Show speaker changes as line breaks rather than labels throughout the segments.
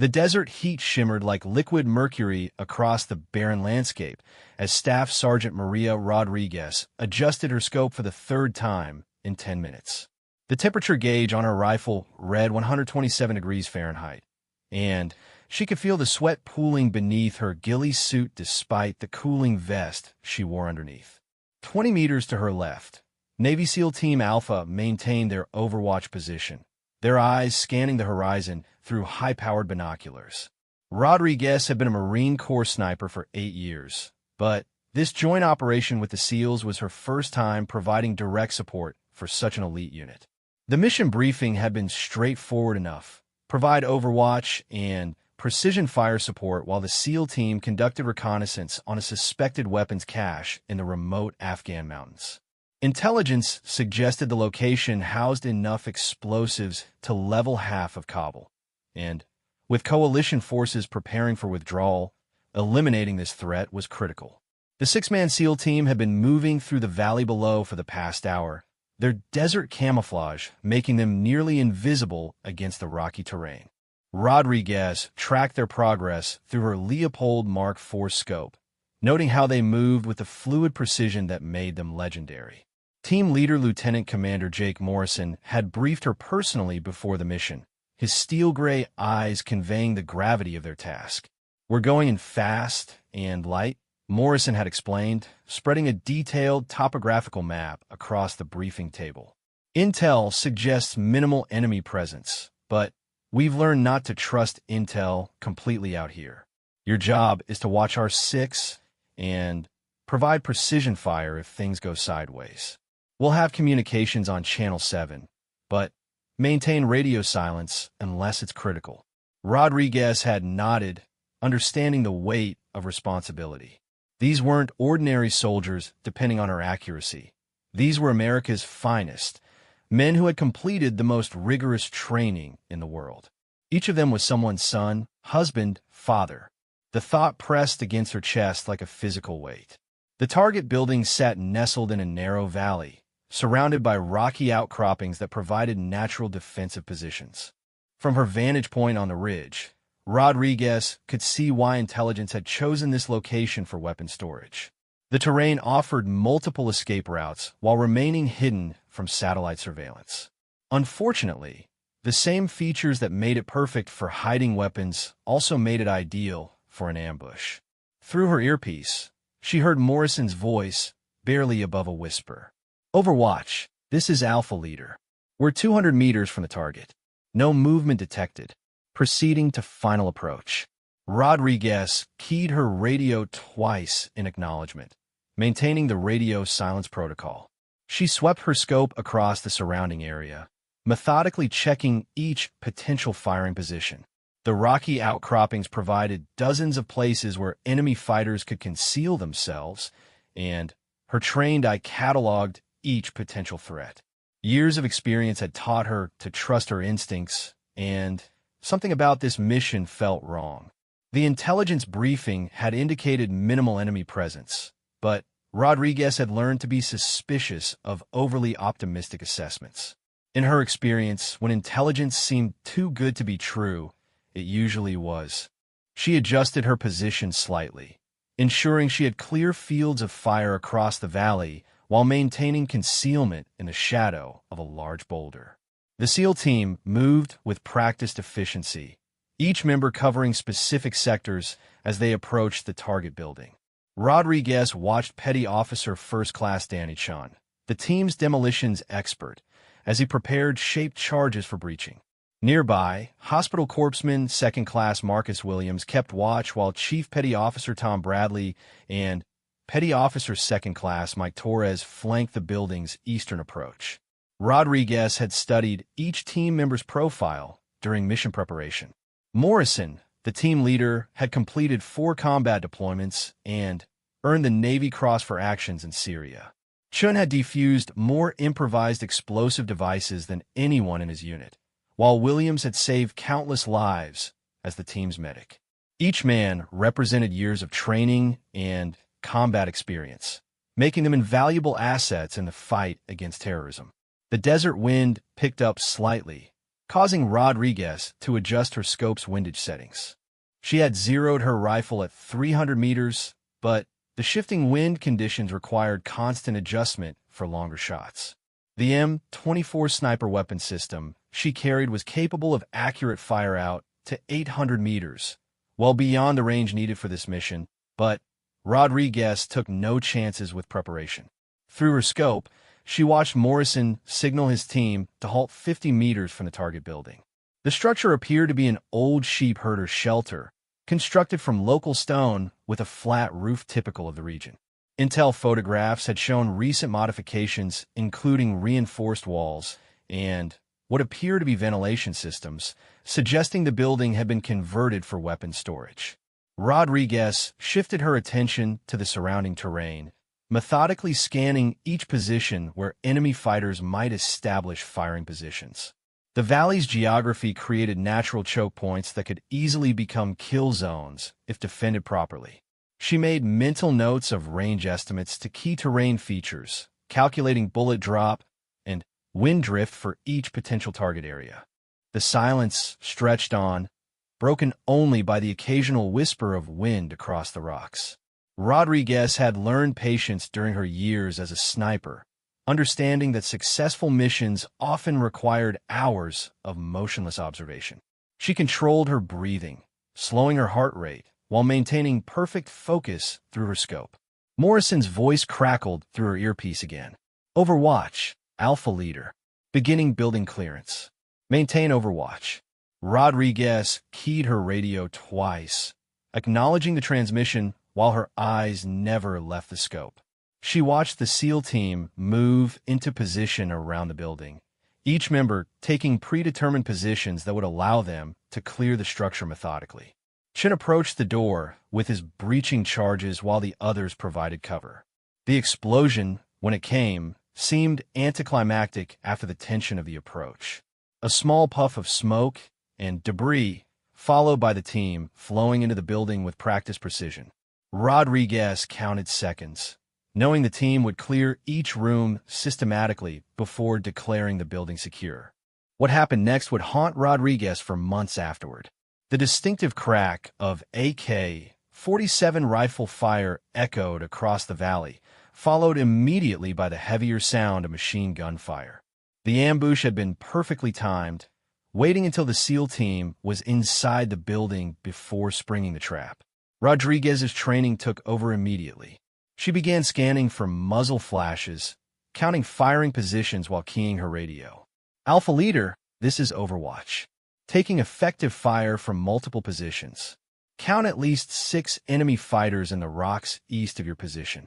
The desert heat shimmered like liquid mercury across the barren landscape as Staff Sergeant Maria Rodriguez adjusted her scope for the third time in 10 minutes. The temperature gauge on her rifle read 127 degrees Fahrenheit, and she could feel the sweat pooling beneath her ghillie suit despite the cooling vest she wore underneath. 20 meters to her left, Navy SEAL Team Alpha maintained their overwatch position, their eyes scanning the horizon through high-powered binoculars. Rodriguez had been a Marine Corps sniper for 8 years, but this joint operation with the SEALs was her first time providing direct support for such an elite unit. The mission briefing had been straightforward enough: provide overwatch and precision fire support while the SEAL team conducted reconnaissance on a suspected weapons cache in the remote Afghan mountains. Intelligence suggested the location housed enough explosives to level half of Kabul, and with coalition forces preparing for withdrawal, eliminating this threat was critical. The 6-man SEAL team had been moving through the valley below for the past hour, their desert camouflage making them nearly invisible against the rocky terrain. Rodriguez tracked their progress through her Leopold Mark IV scope, noting how they moved with the fluid precision that made them legendary. Team leader Lieutenant Commander Jake Morrison had briefed her personally before the mission, his steel-gray eyes conveying the gravity of their task. "We're going in fast and light," Morrison had explained, spreading a detailed topographical map across the briefing table. "Intel suggests minimal enemy presence, but we've learned not to trust intel completely out here. Your job is to watch our 6 and provide precision fire if things go sideways. We'll have communications on Channel 7, but maintain radio silence unless it's critical." Rodriguez had nodded, understanding the weight of responsibility. These weren't ordinary soldiers depending on her accuracy. These were America's finest, men who had completed the most rigorous training in the world. Each of them was someone's son, husband, father. The thought pressed against her chest like a physical weight. The target building sat nestled in a narrow valley, surrounded by rocky outcroppings that provided natural defensive positions. From her vantage point on the ridge, Rodriguez could see why intelligence had chosen this location for weapon storage. The terrain offered multiple escape routes while remaining hidden from satellite surveillance. Unfortunately, the same features that made it perfect for hiding weapons also made it ideal for an ambush. Through her earpiece, she heard Morrison's voice, barely above a whisper. "Overwatch, this is Alpha Leader. We're 200 meters from the target. No movement detected. Proceeding to final approach." Rodriguez keyed her radio twice in acknowledgement, maintaining the radio silence protocol. She swept her scope across the surrounding area, methodically checking each potential firing position. The rocky outcroppings provided dozens of places where enemy fighters could conceal themselves, and her trained eye cataloged each potential threat. Years of experience had taught her to trust her instincts, and something about this mission felt wrong. The intelligence briefing had indicated minimal enemy presence, but Rodriguez had learned to be suspicious of overly optimistic assessments. In her experience, when intelligence seemed too good to be true, it usually was. She adjusted her position slightly, ensuring she had clear fields of fire across the valley while maintaining concealment in the shadow of a large boulder. The SEAL team moved with practiced efficiency, each member covering specific sectors as they approached the target building. Rodriguez watched Petty Officer First Class Danny Chun, the team's demolitions expert, as he prepared shaped charges for breaching. Nearby, Hospital Corpsman Second Class Marcus Williams kept watch while Chief Petty Officer Tom Bradley and Petty Officer Second Class Mike Torres flanked the building's eastern approach. Rodriguez had studied each team member's profile during mission preparation. Morrison, the team leader, had completed 4 combat deployments and earned the Navy Cross for actions in Syria. Chun had defused more improvised explosive devices than anyone in his unit, while Williams had saved countless lives as the team's medic. Each man represented years of training and combat experience, making them invaluable assets in the fight against terrorism. The desert wind picked up slightly, causing Rodriguez to adjust her scope's windage settings. She had zeroed her rifle at 300 meters, but the shifting wind conditions required constant adjustment for longer shots. The M24 sniper weapon system she carried was capable of accurate fire out to 800 meters, well beyond the range needed for this mission, but Rodriguez took no chances with preparation. Through her scope, she watched Morrison signal his team to halt 50 meters from the target building. The structure appeared to be an old sheep herder shelter, constructed from local stone with a flat roof typical of the region. Intel photographs had shown recent modifications, including reinforced walls and what appear to be ventilation systems, suggesting the building had been converted for weapon storage. Rodriguez shifted her attention to the surrounding terrain, methodically scanning each position where enemy fighters might establish firing positions. The valley's geography created natural choke points that could easily become kill zones if defended properly. She made mental notes of range estimates to key terrain features, calculating bullet drop and wind drift for each potential target area. The silence stretched on, broken only by the occasional whisper of wind across the rocks. Rodriguez had learned patience during her years as a sniper, understanding that successful missions often required hours of motionless observation. She controlled her breathing, slowing her heart rate, while maintaining perfect focus through her scope. Morrison's voice crackled through her earpiece again. Overwatch, Alpha Leader. Beginning building clearance. Maintain Overwatch. Rodriguez keyed her radio twice, acknowledging the transmission while her eyes never left the scope. She watched the SEAL team move into position around the building, each member taking predetermined positions that would allow them to clear the structure methodically. Chen approached the door with his breaching charges while the others provided cover. The explosion, when it came, seemed anticlimactic after the tension of the approach. A small puff of smoke and debris, followed by the team flowing into the building with practiced precision. Rodriguez counted seconds, knowing the team would clear each room systematically before declaring the building secure. What happened next would haunt Rodriguez for months afterward. The distinctive crack of AK-47 rifle fire echoed across the valley, followed immediately by the heavier sound of machine gun fire. The ambush had been perfectly timed, waiting until the SEAL team was inside the building before springing the trap. Rodriguez's training took over immediately. She began scanning for muzzle flashes, counting firing positions while keying her radio. Alpha Leader, this is Overwatch. Taking effective fire from multiple positions. Count at least 6 enemy fighters in the rocks east of your position.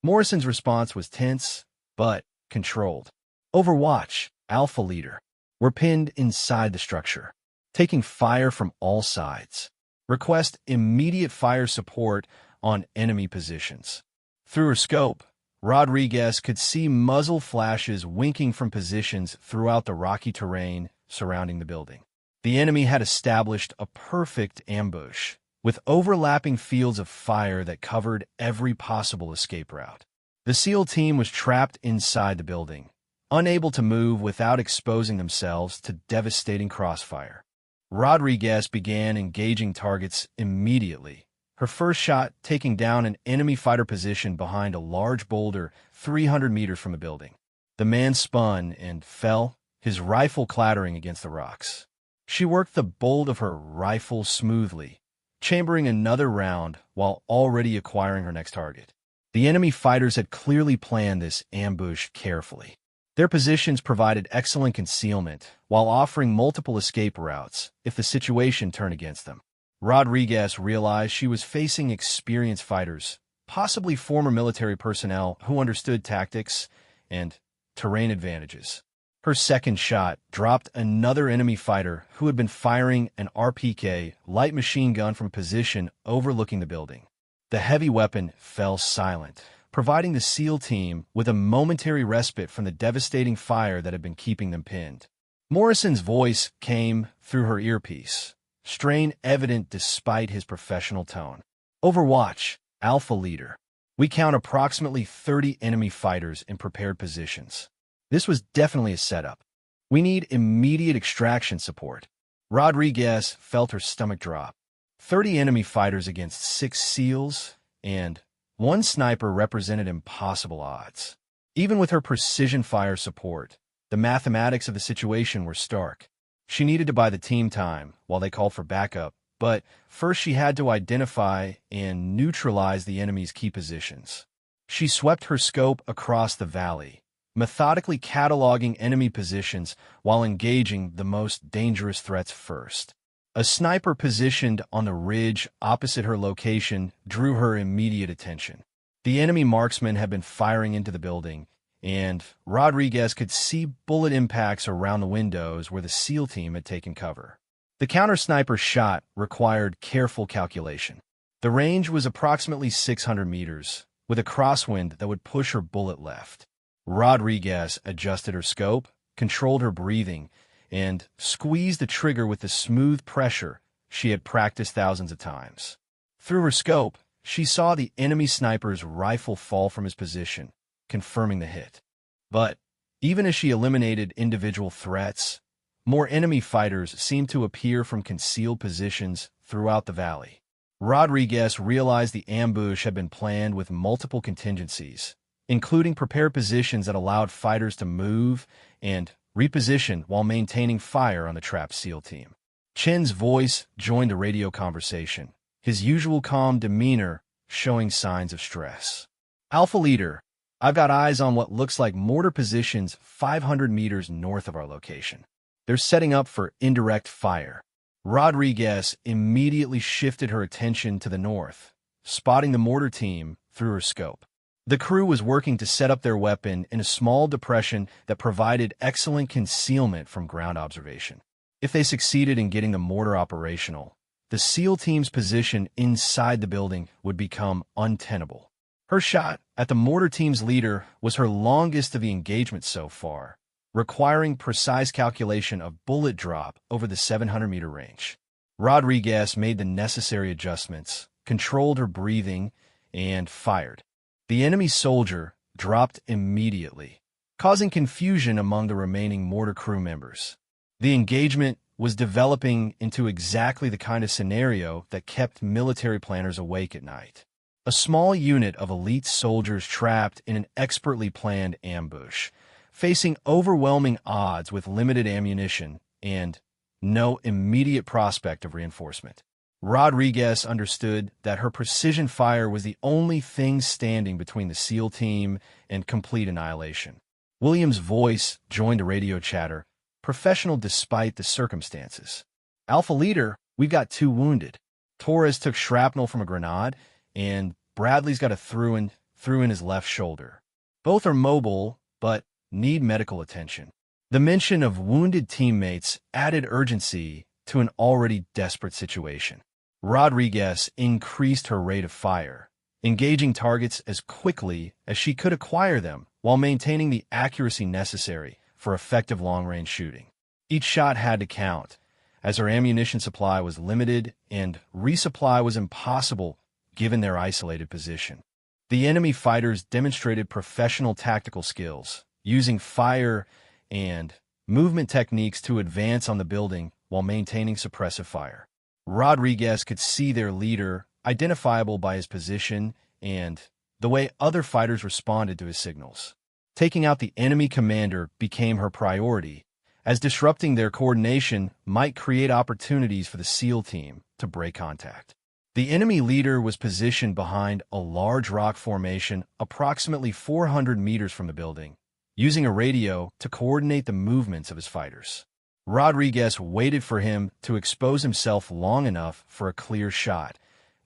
Morrison's response was tense, but controlled. Overwatch, Alpha Leader. We're pinned inside the structure, taking fire from all sides. Request immediate fire support on enemy positions. Through her scope, Rodriguez could see muzzle flashes winking from positions throughout the rocky terrain surrounding the building. The enemy had established a perfect ambush, with overlapping fields of fire that covered every possible escape route. The SEAL team was trapped inside the building, unable to move without exposing themselves to devastating crossfire. Rodriguez began engaging targets immediately, her first shot taking down an enemy fighter position behind a large boulder 300 meters from the building. The man spun and fell, his rifle clattering against the rocks. She worked the bolt of her rifle smoothly, chambering another round while already acquiring her next target. The enemy fighters had clearly planned this ambush carefully. Their positions provided excellent concealment while offering multiple escape routes if the situation turned against them. Rodriguez realized she was facing experienced fighters, possibly former military personnel who understood tactics and terrain advantages. Her second shot dropped another enemy fighter who had been firing an RPK light machine gun from position overlooking the building. The heavy weapon fell silent, providing the SEAL team with a momentary respite from the devastating fire that had been keeping them pinned. Morrison's voice came through her earpiece, strain evident despite his professional tone. Overwatch, Alpha Leader. We count approximately 30 enemy fighters in prepared positions. This was definitely a setup. We need immediate extraction support. Rodriguez felt her stomach drop. 30 enemy fighters against 6 SEALs, and 1 sniper represented impossible odds. Even with her precision fire support, the mathematics of the situation were stark. She needed to buy the team time while they called for backup, but first she had to identify and neutralize the enemy's key positions. She swept her scope across the valley, methodically cataloging enemy positions while engaging the most dangerous threats first. A sniper positioned on the ridge opposite her location drew her immediate attention. The enemy marksman had been firing into the building, and Rodriguez could see bullet impacts around the windows where the SEAL team had taken cover. The counter-sniper shot required careful calculation. The range was approximately 600 meters, with a crosswind that would push her bullet left. Rodriguez adjusted her scope, controlled her breathing, and squeezed the trigger with the smooth pressure she had practiced thousands of times. Through her scope, she saw the enemy sniper's rifle fall from his position, confirming the hit. But even as she eliminated individual threats, more enemy fighters seemed to appear from concealed positions throughout the valley. Rodriguez realized the ambush had been planned with multiple contingencies, including prepared positions that allowed fighters to move and reposition while maintaining fire on the trapped SEAL team. Chen's voice joined the radio conversation, his usual calm demeanor showing signs of stress. Alpha Leader, I've got eyes on what looks like mortar positions 500 meters north of our location. They're setting up for indirect fire. Rodriguez immediately shifted her attention to the north, spotting the mortar team through her scope. The crew was working to set up their weapon in a small depression that provided excellent concealment from ground observation. If they succeeded in getting the mortar operational, the SEAL team's position inside the building would become untenable. Her shot at the mortar team's leader was her longest of the engagement so far, requiring precise calculation of bullet drop over the 700-meter range. Rodriguez made the necessary adjustments, controlled her breathing, and fired. The enemy soldier dropped immediately, causing confusion among the remaining mortar crew members. The engagement was developing into exactly the kind of scenario that kept military planners awake at night. A small unit of elite soldiers trapped in an expertly planned ambush, facing overwhelming odds with limited ammunition and no immediate prospect of reinforcement. Rodriguez understood that her precision fire was the only thing standing between the SEAL team and complete annihilation. William's voice joined the radio chatter, professional despite the circumstances. Alpha Leader, we've got 2 wounded. Torres took shrapnel from a grenade, and Bradley's got a through in his left shoulder. Both are mobile, but need medical attention. The mention of wounded teammates added urgency to an already desperate situation. Rodriguez increased her rate of fire, engaging targets as quickly as she could acquire them while maintaining the accuracy necessary for effective long-range shooting. Each shot had to count, as her ammunition supply was limited and resupply was impossible given their isolated position. The enemy fighters demonstrated professional tactical skills, using fire and movement techniques to advance on the building while maintaining suppressive fire. Rodriguez could see their leader, identifiable by his position and the way other fighters responded to his signals. Taking out the enemy commander became her priority, as disrupting their coordination might create opportunities for the SEAL team to break contact. The enemy leader was positioned behind a large rock formation approximately 400 meters from the building, using a radio to coordinate the movements of his fighters. Rodriguez waited for him to expose himself long enough for a clear shot,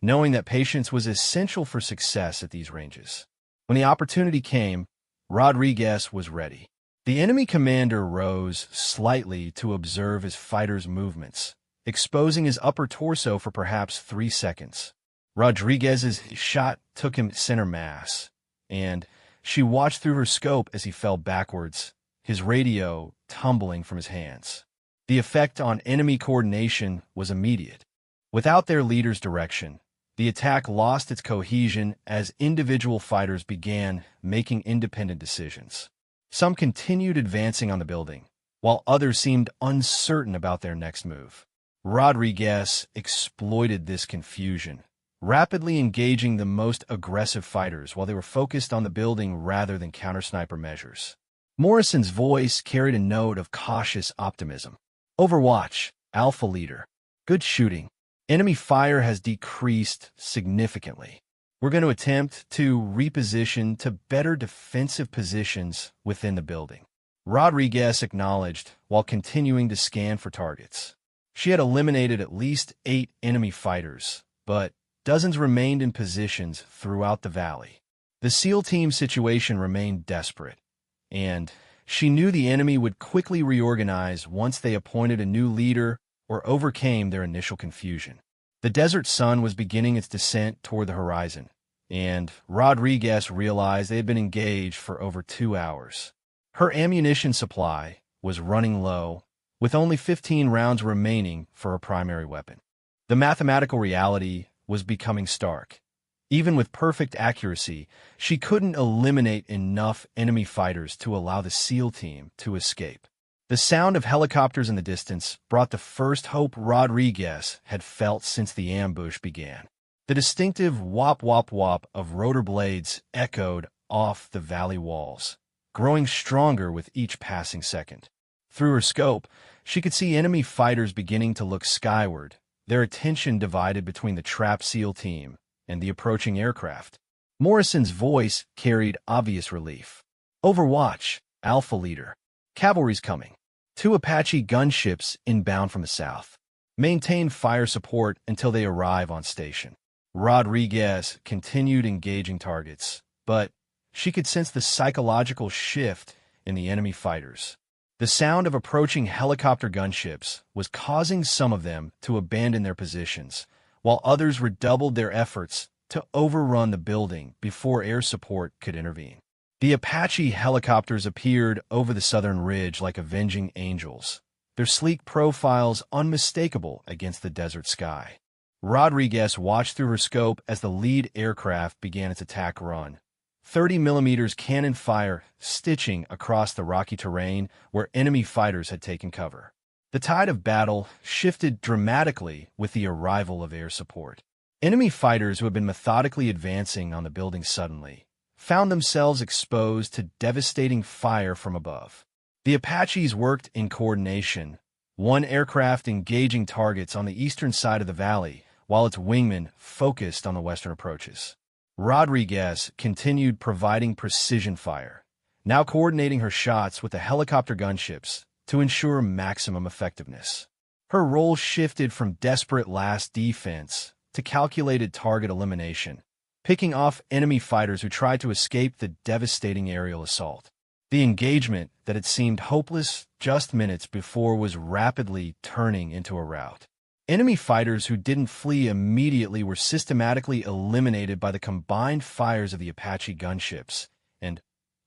knowing that patience was essential for success at these ranges. When the opportunity came, Rodriguez was ready. The enemy commander rose slightly to observe his fighter's movements, exposing his upper torso for perhaps 3 seconds. Rodriguez's shot took him center mass, and she watched through her scope as he fell backwards, his radio tumbling from his hands. The effect on enemy coordination was immediate. Without their leader's direction, the attack lost its cohesion as individual fighters began making independent decisions. Some continued advancing on the building, while others seemed uncertain about their next move. Rodriguez exploited this confusion, rapidly engaging the most aggressive fighters while they were focused on the building rather than counter-sniper measures. Morrison's voice carried a note of cautious optimism. Overwatch, Alpha Leader. Good shooting. Enemy fire has decreased significantly. We're going to attempt to reposition to better defensive positions within the building. Rodriguez acknowledged while continuing to scan for targets. She had eliminated at least 8 enemy fighters, but dozens remained in positions throughout the valley. The SEAL team's situation remained desperate, and she knew the enemy would quickly reorganize once they appointed a new leader or overcame their initial confusion. The desert sun was beginning its descent toward the horizon, and Rodriguez realized they had been engaged for over 2 hours. Her ammunition supply was running low, with only 15 rounds remaining for her primary weapon. The mathematical reality was becoming stark. Even with perfect accuracy, she couldn't eliminate enough enemy fighters to allow the SEAL team to escape. The sound of helicopters in the distance brought the first hope Rodriguez had felt since the ambush began. The distinctive whop-whop-whop of rotor blades echoed off the valley walls, growing stronger with each passing second. Through her scope, she could see enemy fighters beginning to look skyward, their attention divided between the trapped SEAL team and the approaching aircraft. Morrison's voice carried obvious relief. Overwatch, Alpha Leader. Cavalry's coming. 2 Apache gunships inbound from the south. Maintain fire support until they arrive on station. Rodriguez continued engaging targets, but she could sense the psychological shift in the enemy fighters. The sound of approaching helicopter gunships was causing some of them to abandon their positions, while others redoubled their efforts to overrun the building before air support could intervene. The Apache helicopters appeared over the southern ridge like avenging angels, their sleek profiles unmistakable against the desert sky. Rodriguez watched through her scope as the lead aircraft began its attack run. 30mm cannon fire stitching across the rocky terrain where enemy fighters had taken cover. The tide of battle shifted dramatically with the arrival of air support. Enemy fighters who had been methodically advancing on the building suddenly found themselves exposed to devastating fire from above. The Apaches worked in coordination, one aircraft engaging targets on the eastern side of the valley, while its wingmen focused on the western approaches. Rodriguez continued providing precision fire, now coordinating her shots with the helicopter gunships to ensure maximum effectiveness. Her role shifted from desperate last defense to calculated target elimination, picking off enemy fighters who tried to escape the devastating aerial assault. The engagement that had seemed hopeless just minutes before was rapidly turning into a rout. Enemy fighters who didn't flee immediately were systematically eliminated by the combined fires of the Apache gunships and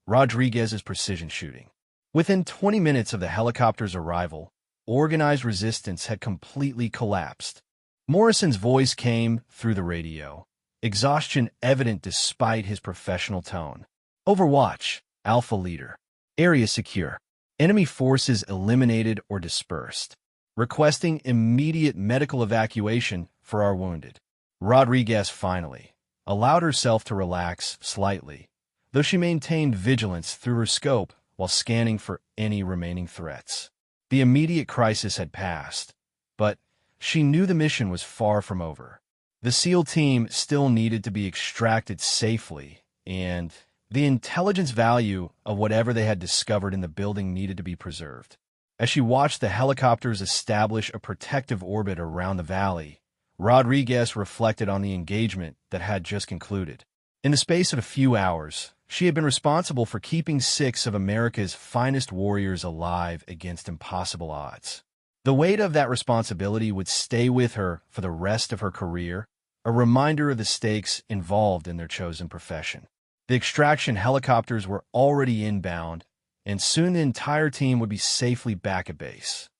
Rodriguez's precision shooting. Within 20 minutes of the helicopter's arrival, organized resistance had completely collapsed. Morrison's voice came through the radio, exhaustion evident despite his professional tone. Overwatch, Alpha Leader. Area secure. Enemy forces eliminated or dispersed. Requesting immediate medical evacuation for our wounded. Rodriguez finally allowed herself to relax slightly, though she maintained vigilance through her scope while scanning for any remaining threats. The immediate crisis had passed, but she knew the mission was far from over. The SEAL team still needed to be extracted safely, and the intelligence value of whatever they had discovered in the building needed to be preserved. As she watched the helicopters establish a protective orbit around the valley, Rodriguez reflected on the engagement that had just concluded. In the space of a few hours, she had been responsible for keeping 6 of America's finest warriors alive against impossible odds. The weight of that responsibility would stay with her for the rest of her career, a reminder of the stakes involved in their chosen profession. The extraction helicopters were already inbound, and soon the entire team would be safely back at base.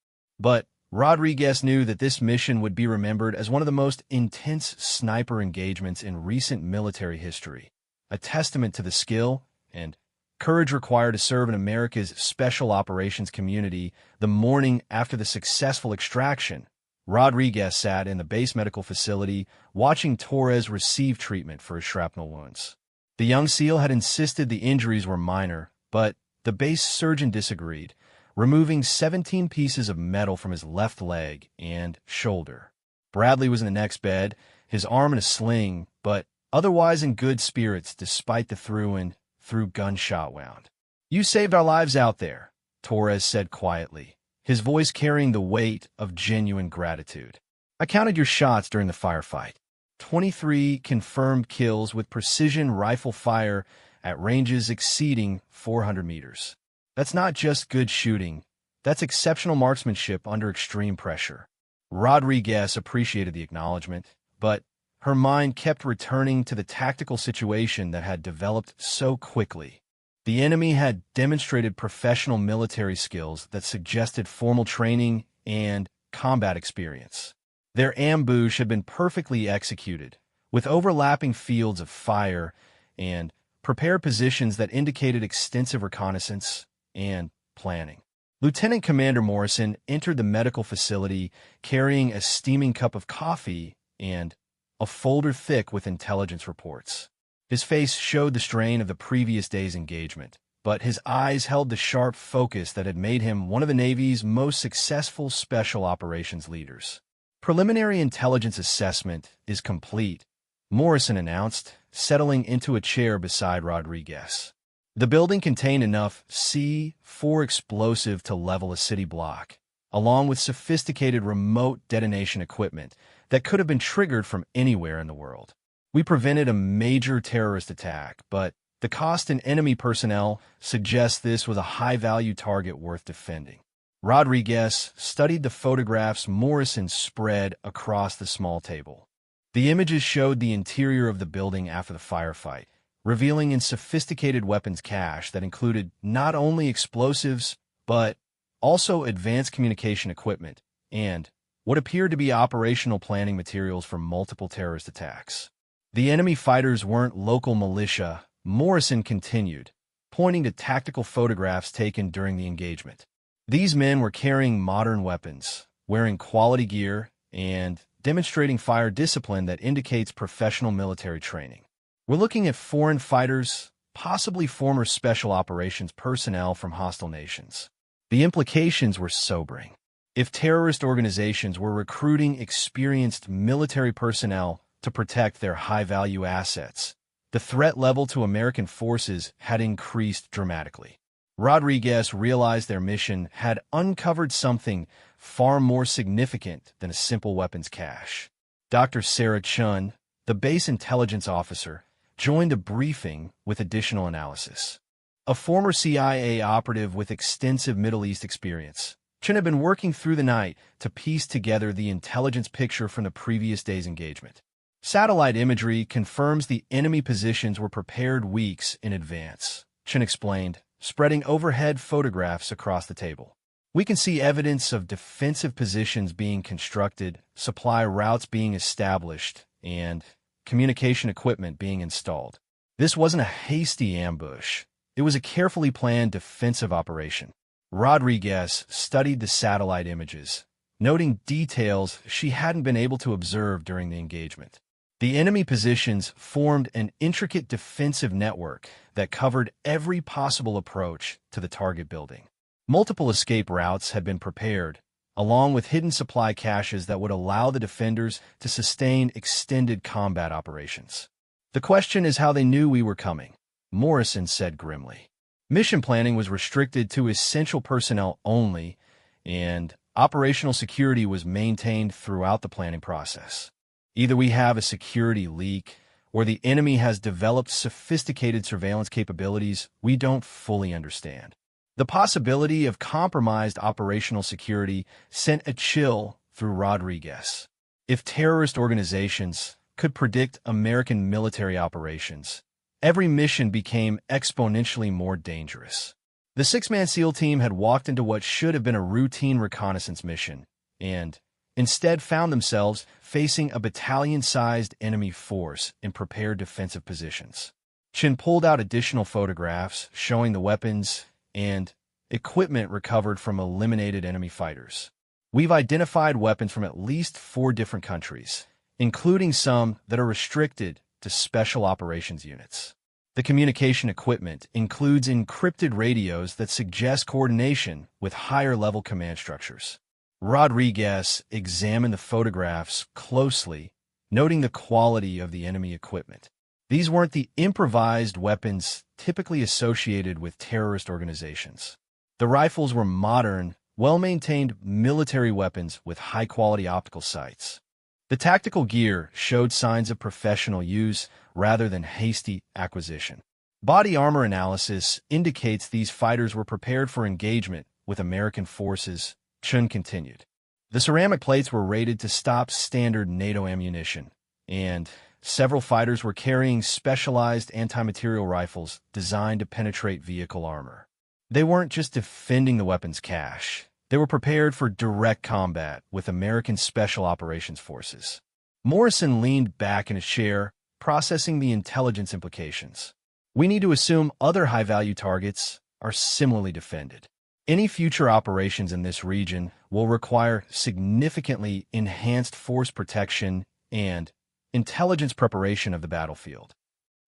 But Rodriguez knew that this mission would be remembered as one of the most intense sniper engagements in recent military history, a testament to the skill and courage required to serve in America's Special Operations community the morning after the successful extraction. Rodriguez sat in the base medical facility watching Torres receive treatment for his shrapnel wounds. The young SEAL had insisted the injuries were minor, but the base surgeon disagreed, removing 17 pieces of metal from his left leg and shoulder. Bradley was in the next bed, his arm in a sling, but otherwise in good spirits despite the through gunshot wound. "You saved our lives out there," Torres said quietly, his voice carrying the weight of genuine gratitude. "I counted your shots during the firefight. 23 confirmed kills with precision rifle fire at ranges exceeding 400 meters. That's not just good shooting, that's exceptional marksmanship under extreme pressure." Rodriguez appreciated the acknowledgement, but her mind kept returning to the tactical situation that had developed so quickly. The enemy had demonstrated professional military skills that suggested formal training and combat experience. Their ambush had been perfectly executed, with overlapping fields of fire and prepared positions that indicated extensive reconnaissance and planning. Lieutenant Commander Morrison entered the medical facility carrying a steaming cup of coffee and a folder thick with intelligence reports. His face showed the strain of the previous day's engagement, but his eyes held the sharp focus that had made him one of the Navy's most successful special operations leaders. "Preliminary intelligence assessment is complete," Morrison announced, settling into a chair beside Rodriguez. The building contained enough C4 explosive to level a city block, along with sophisticated remote detonation equipment that could have been triggered from anywhere in the world. "We prevented a major terrorist attack, but the cost in enemy personnel suggests this was a high-value target worth defending." Rodriguez studied the photographs Morrison spread across the small table. The images showed the interior of the building after the firefight, revealing a sophisticated weapons cache that included not only explosives, but also advanced communication equipment and what appeared to be operational planning materials for multiple terrorist attacks. The enemy fighters weren't local militia, Morrison continued, pointing to tactical photographs taken during the engagement. These men were carrying modern weapons, wearing quality gear, and demonstrating fire discipline that indicates professional military training. "We're looking at foreign fighters, possibly former special operations personnel from hostile nations." The implications were sobering. If terrorist organizations were recruiting experienced military personnel to protect their high-value assets, the threat level to American forces had increased dramatically. Rodriguez realized their mission had uncovered something far more significant than a simple weapons cache. Dr. Sarah Chun, the base intelligence officer, joined the briefing with additional analysis. A former CIA operative with extensive Middle East experience, Chun had been working through the night to piece together the intelligence picture from the previous day's engagement. "Satellite imagery confirms the enemy positions were prepared weeks in advance," Chun explained, spreading overhead photographs across the table. "We can see evidence of defensive positions being constructed, supply routes being established, and communication equipment being installed. This wasn't a hasty ambush. It was a carefully planned defensive operation." Rodriguez studied the satellite images, noting details she hadn't been able to observe during the engagement. The enemy positions formed an intricate defensive network that covered every possible approach to the target building. Multiple escape routes had been prepared, along with hidden supply caches that would allow the defenders to sustain extended combat operations. "The question is how they knew we were coming," Morrison said grimly. "Mission planning was restricted to essential personnel only, and operational security was maintained throughout the planning process. Either we have a security leak, or the enemy has developed sophisticated surveillance capabilities we don't fully understand." The possibility of compromised operational security sent a chill through Rodriguez. If terrorist organizations could predict American military operations, every mission became exponentially more dangerous. The six-man SEAL team had walked into what should have been a routine reconnaissance mission, and instead found themselves facing a battalion-sized enemy force in prepared defensive positions. Chin pulled out additional photographs showing the weapons and equipment recovered from eliminated enemy fighters. We've identified weapons from at least 4 different countries, including some that are restricted to special operations units. The communication equipment includes encrypted radios that suggest coordination with higher-level command structures. Rodriguez examined the photographs closely, noting the quality of the enemy equipment. These weren't the improvised weapons typically associated with terrorist organizations. The rifles were modern, well-maintained military weapons with high-quality optical sights. The tactical gear showed signs of professional use rather than hasty acquisition. Body armor analysis indicates these fighters were prepared for engagement with American forces, Chun continued. The ceramic plates were rated to stop standard NATO ammunition, and several fighters were carrying specialized anti-material rifles designed to penetrate vehicle armor. They weren't just defending the weapon's cache. They were prepared for direct combat with American Special Operations Forces. Morrison leaned back in his chair, processing the intelligence implications. We need to assume other high-value targets are similarly defended. Any future operations in this region will require significantly enhanced force protection and intelligence preparation of the battlefield.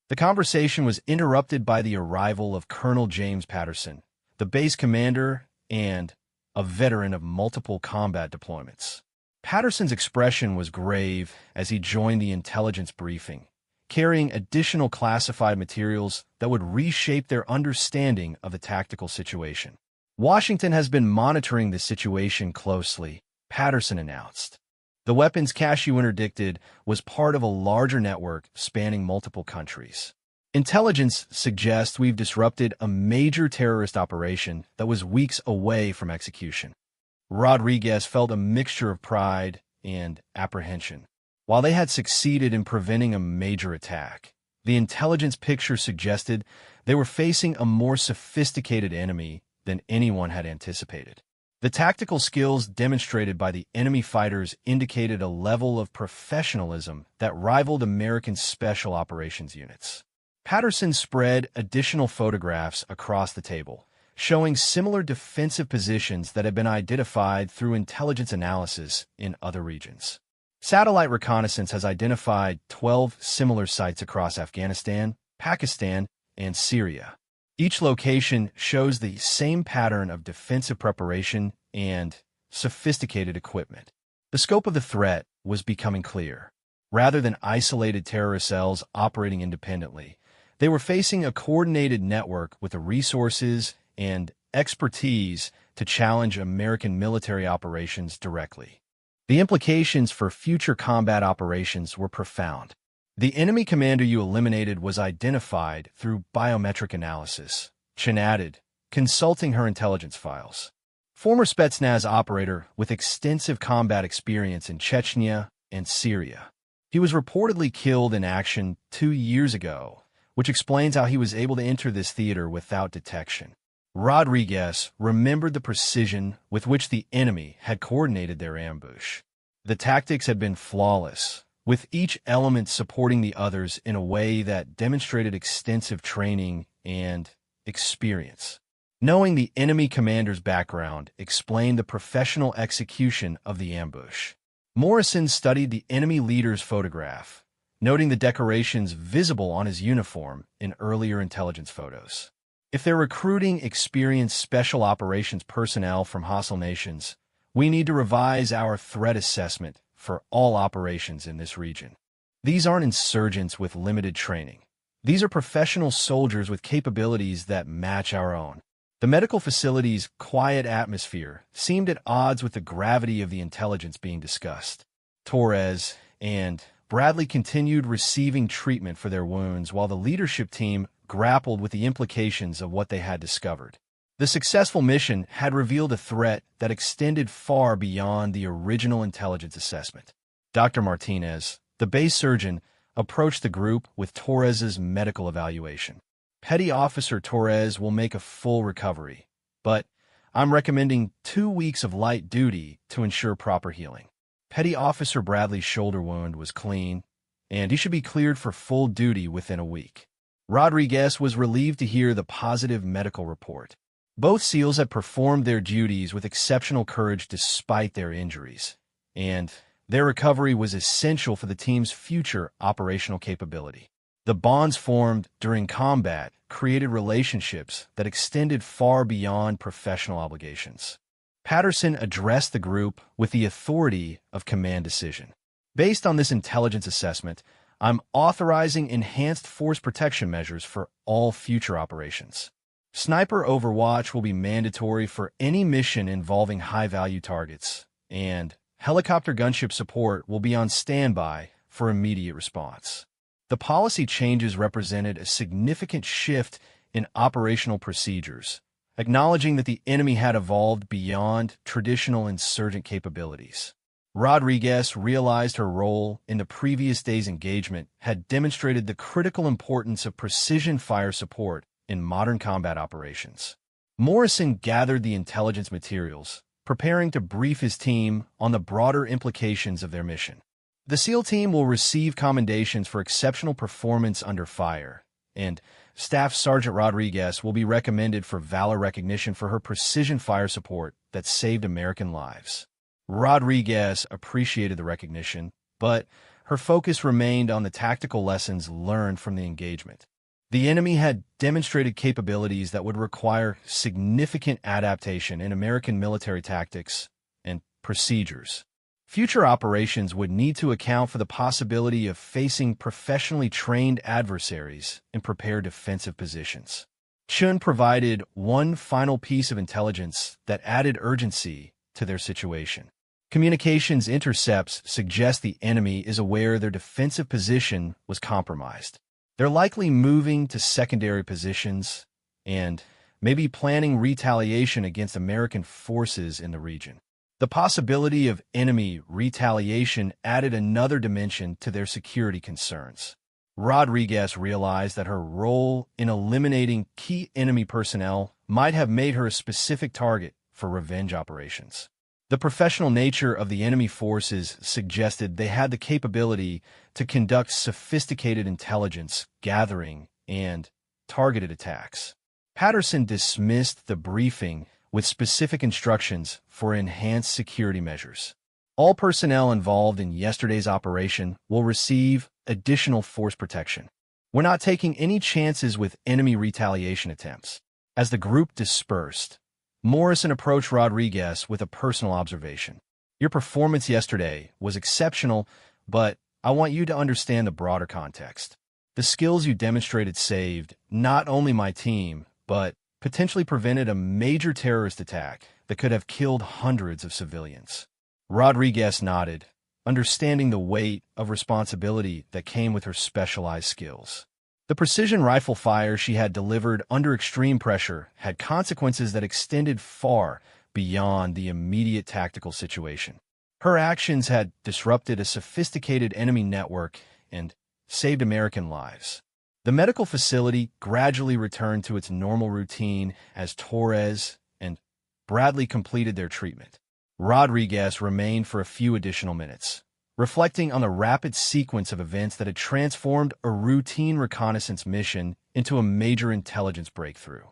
The conversation was interrupted by the arrival of Colonel James Patterson, the base commander and a veteran of multiple combat deployments. Patterson's expression was grave as he joined the intelligence briefing, carrying additional classified materials that would reshape their understanding of the tactical situation. Washington has been monitoring the situation closely, Patterson announced. The weapons cache you interdicted was part of a larger network spanning multiple countries. Intelligence suggests we've disrupted a major terrorist operation that was weeks away from execution. Rodriguez felt a mixture of pride and apprehension. While they had succeeded in preventing a major attack, the intelligence picture suggested they were facing a more sophisticated enemy than anyone had anticipated. The tactical skills demonstrated by the enemy fighters indicated a level of professionalism that rivaled American special operations units. Patterson spread additional photographs across the table, showing similar defensive positions that had been identified through intelligence analysis in other regions. Satellite reconnaissance has identified 12 similar sites across Afghanistan, Pakistan, and Syria. Each location shows the same pattern of defensive preparation and sophisticated equipment. The scope of the threat was becoming clear. Rather than isolated terrorist cells operating independently, they were facing a coordinated network with the resources and expertise to challenge American military operations directly. The implications for future combat operations were profound. The enemy commander you eliminated was identified through biometric analysis, Chen added, consulting her intelligence files. Former Spetsnaz operator with extensive combat experience in Chechnya and Syria. He was reportedly killed in action 2 years ago, which explains how he was able to enter this theater without detection. Rodriguez remembered the precision with which the enemy had coordinated their ambush. The tactics had been flawless, with each element supporting the others in a way that demonstrated extensive training and experience. Knowing the enemy commander's background explained the professional execution of the ambush. Morrison studied the enemy leader's photograph, noting the decorations visible on his uniform in earlier intelligence photos. If they're recruiting experienced special operations personnel from hostile nations, we need to revise our threat assessment for all operations in this region. These aren't insurgents with limited training. These are professional soldiers with capabilities that match our own. The medical facility's quiet atmosphere seemed at odds with the gravity of the intelligence being discussed. Torres and Bradley continued receiving treatment for their wounds while the leadership team grappled with the implications of what they had discovered. The successful mission had revealed a threat that extended far beyond the original intelligence assessment. Dr. Martinez, the base surgeon, approached the group with Torres's medical evaluation. Petty Officer Torres will make a full recovery, but I'm recommending 2 weeks of light duty to ensure proper healing. Petty Officer Bradley's shoulder wound was clean, and he should be cleared for full duty within a week. Rodriguez was relieved to hear the positive medical report. Both SEALs had performed their duties with exceptional courage despite their injuries, and their recovery was essential for the team's future operational capability. The bonds formed during combat created relationships that extended far beyond professional obligations. Patterson addressed the group with the authority of command decision. Based on this intelligence assessment, I'm authorizing enhanced force protection measures for all future operations. Sniper Overwatch will be mandatory for any mission involving high-value targets, and helicopter gunship support will be on standby for immediate response. The policy changes represented a significant shift in operational procedures, acknowledging that the enemy had evolved beyond traditional insurgent capabilities. Rodriguez realized her role in the previous day's engagement had demonstrated the critical importance of precision fire support in modern combat operations. Morrison gathered the intelligence materials, preparing to brief his team on the broader implications of their mission. The SEAL team will receive commendations for exceptional performance under fire, and Staff Sergeant Rodriguez will be recommended for valor recognition for her precision fire support that saved American lives. Rodriguez appreciated the recognition, but her focus remained on the tactical lessons learned from the engagement. The enemy had demonstrated capabilities that would require significant adaptation in American military tactics and procedures. Future operations would need to account for the possibility of facing professionally trained adversaries in prepared defensive positions. Chun provided one final piece of intelligence that added urgency to their situation. Communications intercepts suggest the enemy is aware their defensive position was compromised. They're likely moving to secondary positions and maybe planning retaliation against American forces in the region. The possibility of enemy retaliation added another dimension to their security concerns. Rodriguez realized that her role in eliminating key enemy personnel might have made her a specific target for revenge operations. The professional nature of the enemy forces suggested they had the capability to conduct sophisticated intelligence gathering and targeted attacks. Patterson dismissed the briefing with specific instructions for enhanced security measures. All personnel involved in yesterday's operation will receive additional force protection. We're not taking any chances with enemy retaliation attempts. As the group dispersed, Morrison approached Rodriguez with a personal observation. Your performance yesterday was exceptional, but I want you to understand the broader context. The skills you demonstrated saved not only my team, but potentially prevented a major terrorist attack that could have killed hundreds of civilians. Rodriguez nodded, understanding the weight of responsibility that came with her specialized skills. The precision rifle fire she had delivered under extreme pressure had consequences that extended far beyond the immediate tactical situation. Her actions had disrupted a sophisticated enemy network and saved American lives. The medical facility gradually returned to its normal routine as Torres and Bradley completed their treatment. Rodriguez remained for a few additional minutes, reflecting on the rapid sequence of events that had transformed a routine reconnaissance mission into a major intelligence breakthrough.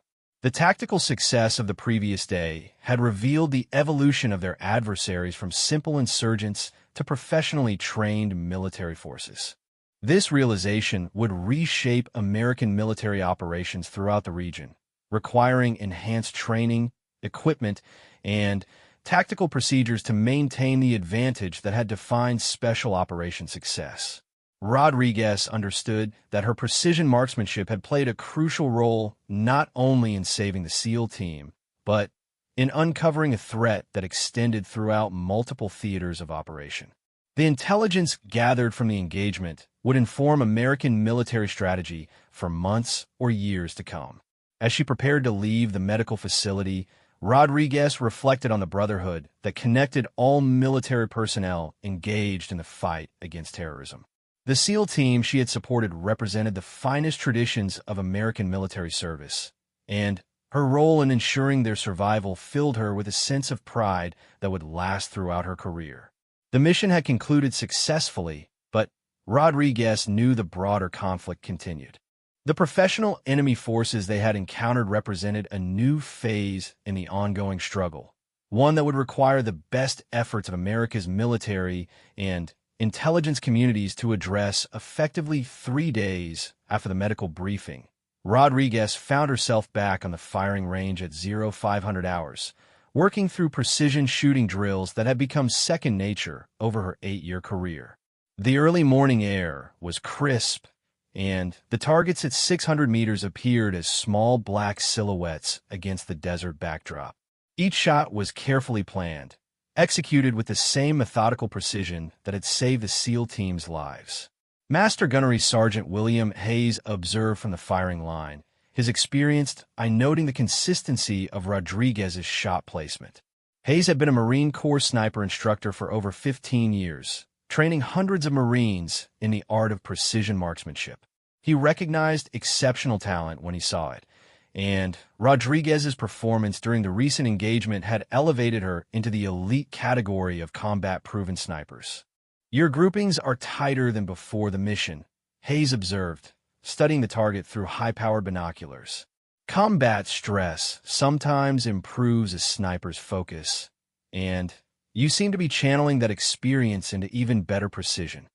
The tactical success of the previous day had revealed the evolution of their adversaries from simple insurgents to professionally trained military forces. This realization would reshape American military operations throughout the region, requiring enhanced training, equipment, and tactical procedures to maintain the advantage that had defined special operation success. Rodriguez understood that her precision marksmanship had played a crucial role not only in saving the SEAL team, but in uncovering a threat that extended throughout multiple theaters of operation. The intelligence gathered from the engagement would inform American military strategy for months or years to come. As she prepared to leave the medical facility, Rodriguez reflected on the brotherhood that connected all military personnel engaged in the fight against terrorism. The SEAL team she had supported represented the finest traditions of American military service, and her role in ensuring their survival filled her with a sense of pride that would last throughout her career. The mission had concluded successfully, but Rodriguez knew the broader conflict continued. The professional enemy forces they had encountered represented a new phase in the ongoing struggle, one that would require the best efforts of America's military and intelligence communities to address effectively 3 days after the medical briefing. Rodriguez found herself back on the firing range at 0500 hours, working through precision shooting drills that had become second nature over her 8-year career. The early morning air was crisp, and the targets at 600 meters appeared as small black silhouettes against the desert backdrop. Each shot was carefully planned, executed with the same methodical precision that had saved the SEAL team's lives. Master Gunnery Sergeant William Hayes observed from the firing line, his experienced eye noting the consistency of Rodriguez's shot placement. Hayes had been a Marine Corps sniper instructor for over 15 years, training hundreds of Marines in the art of precision marksmanship. He recognized exceptional talent when he saw it, and Rodriguez's performance during the recent engagement had elevated her into the elite category of combat-proven snipers. "Your groupings are tighter than before the mission," Hayes observed, studying the target through high-powered binoculars. "Combat stress sometimes improves a sniper's focus, and you seem to be channeling that experience into even better precision."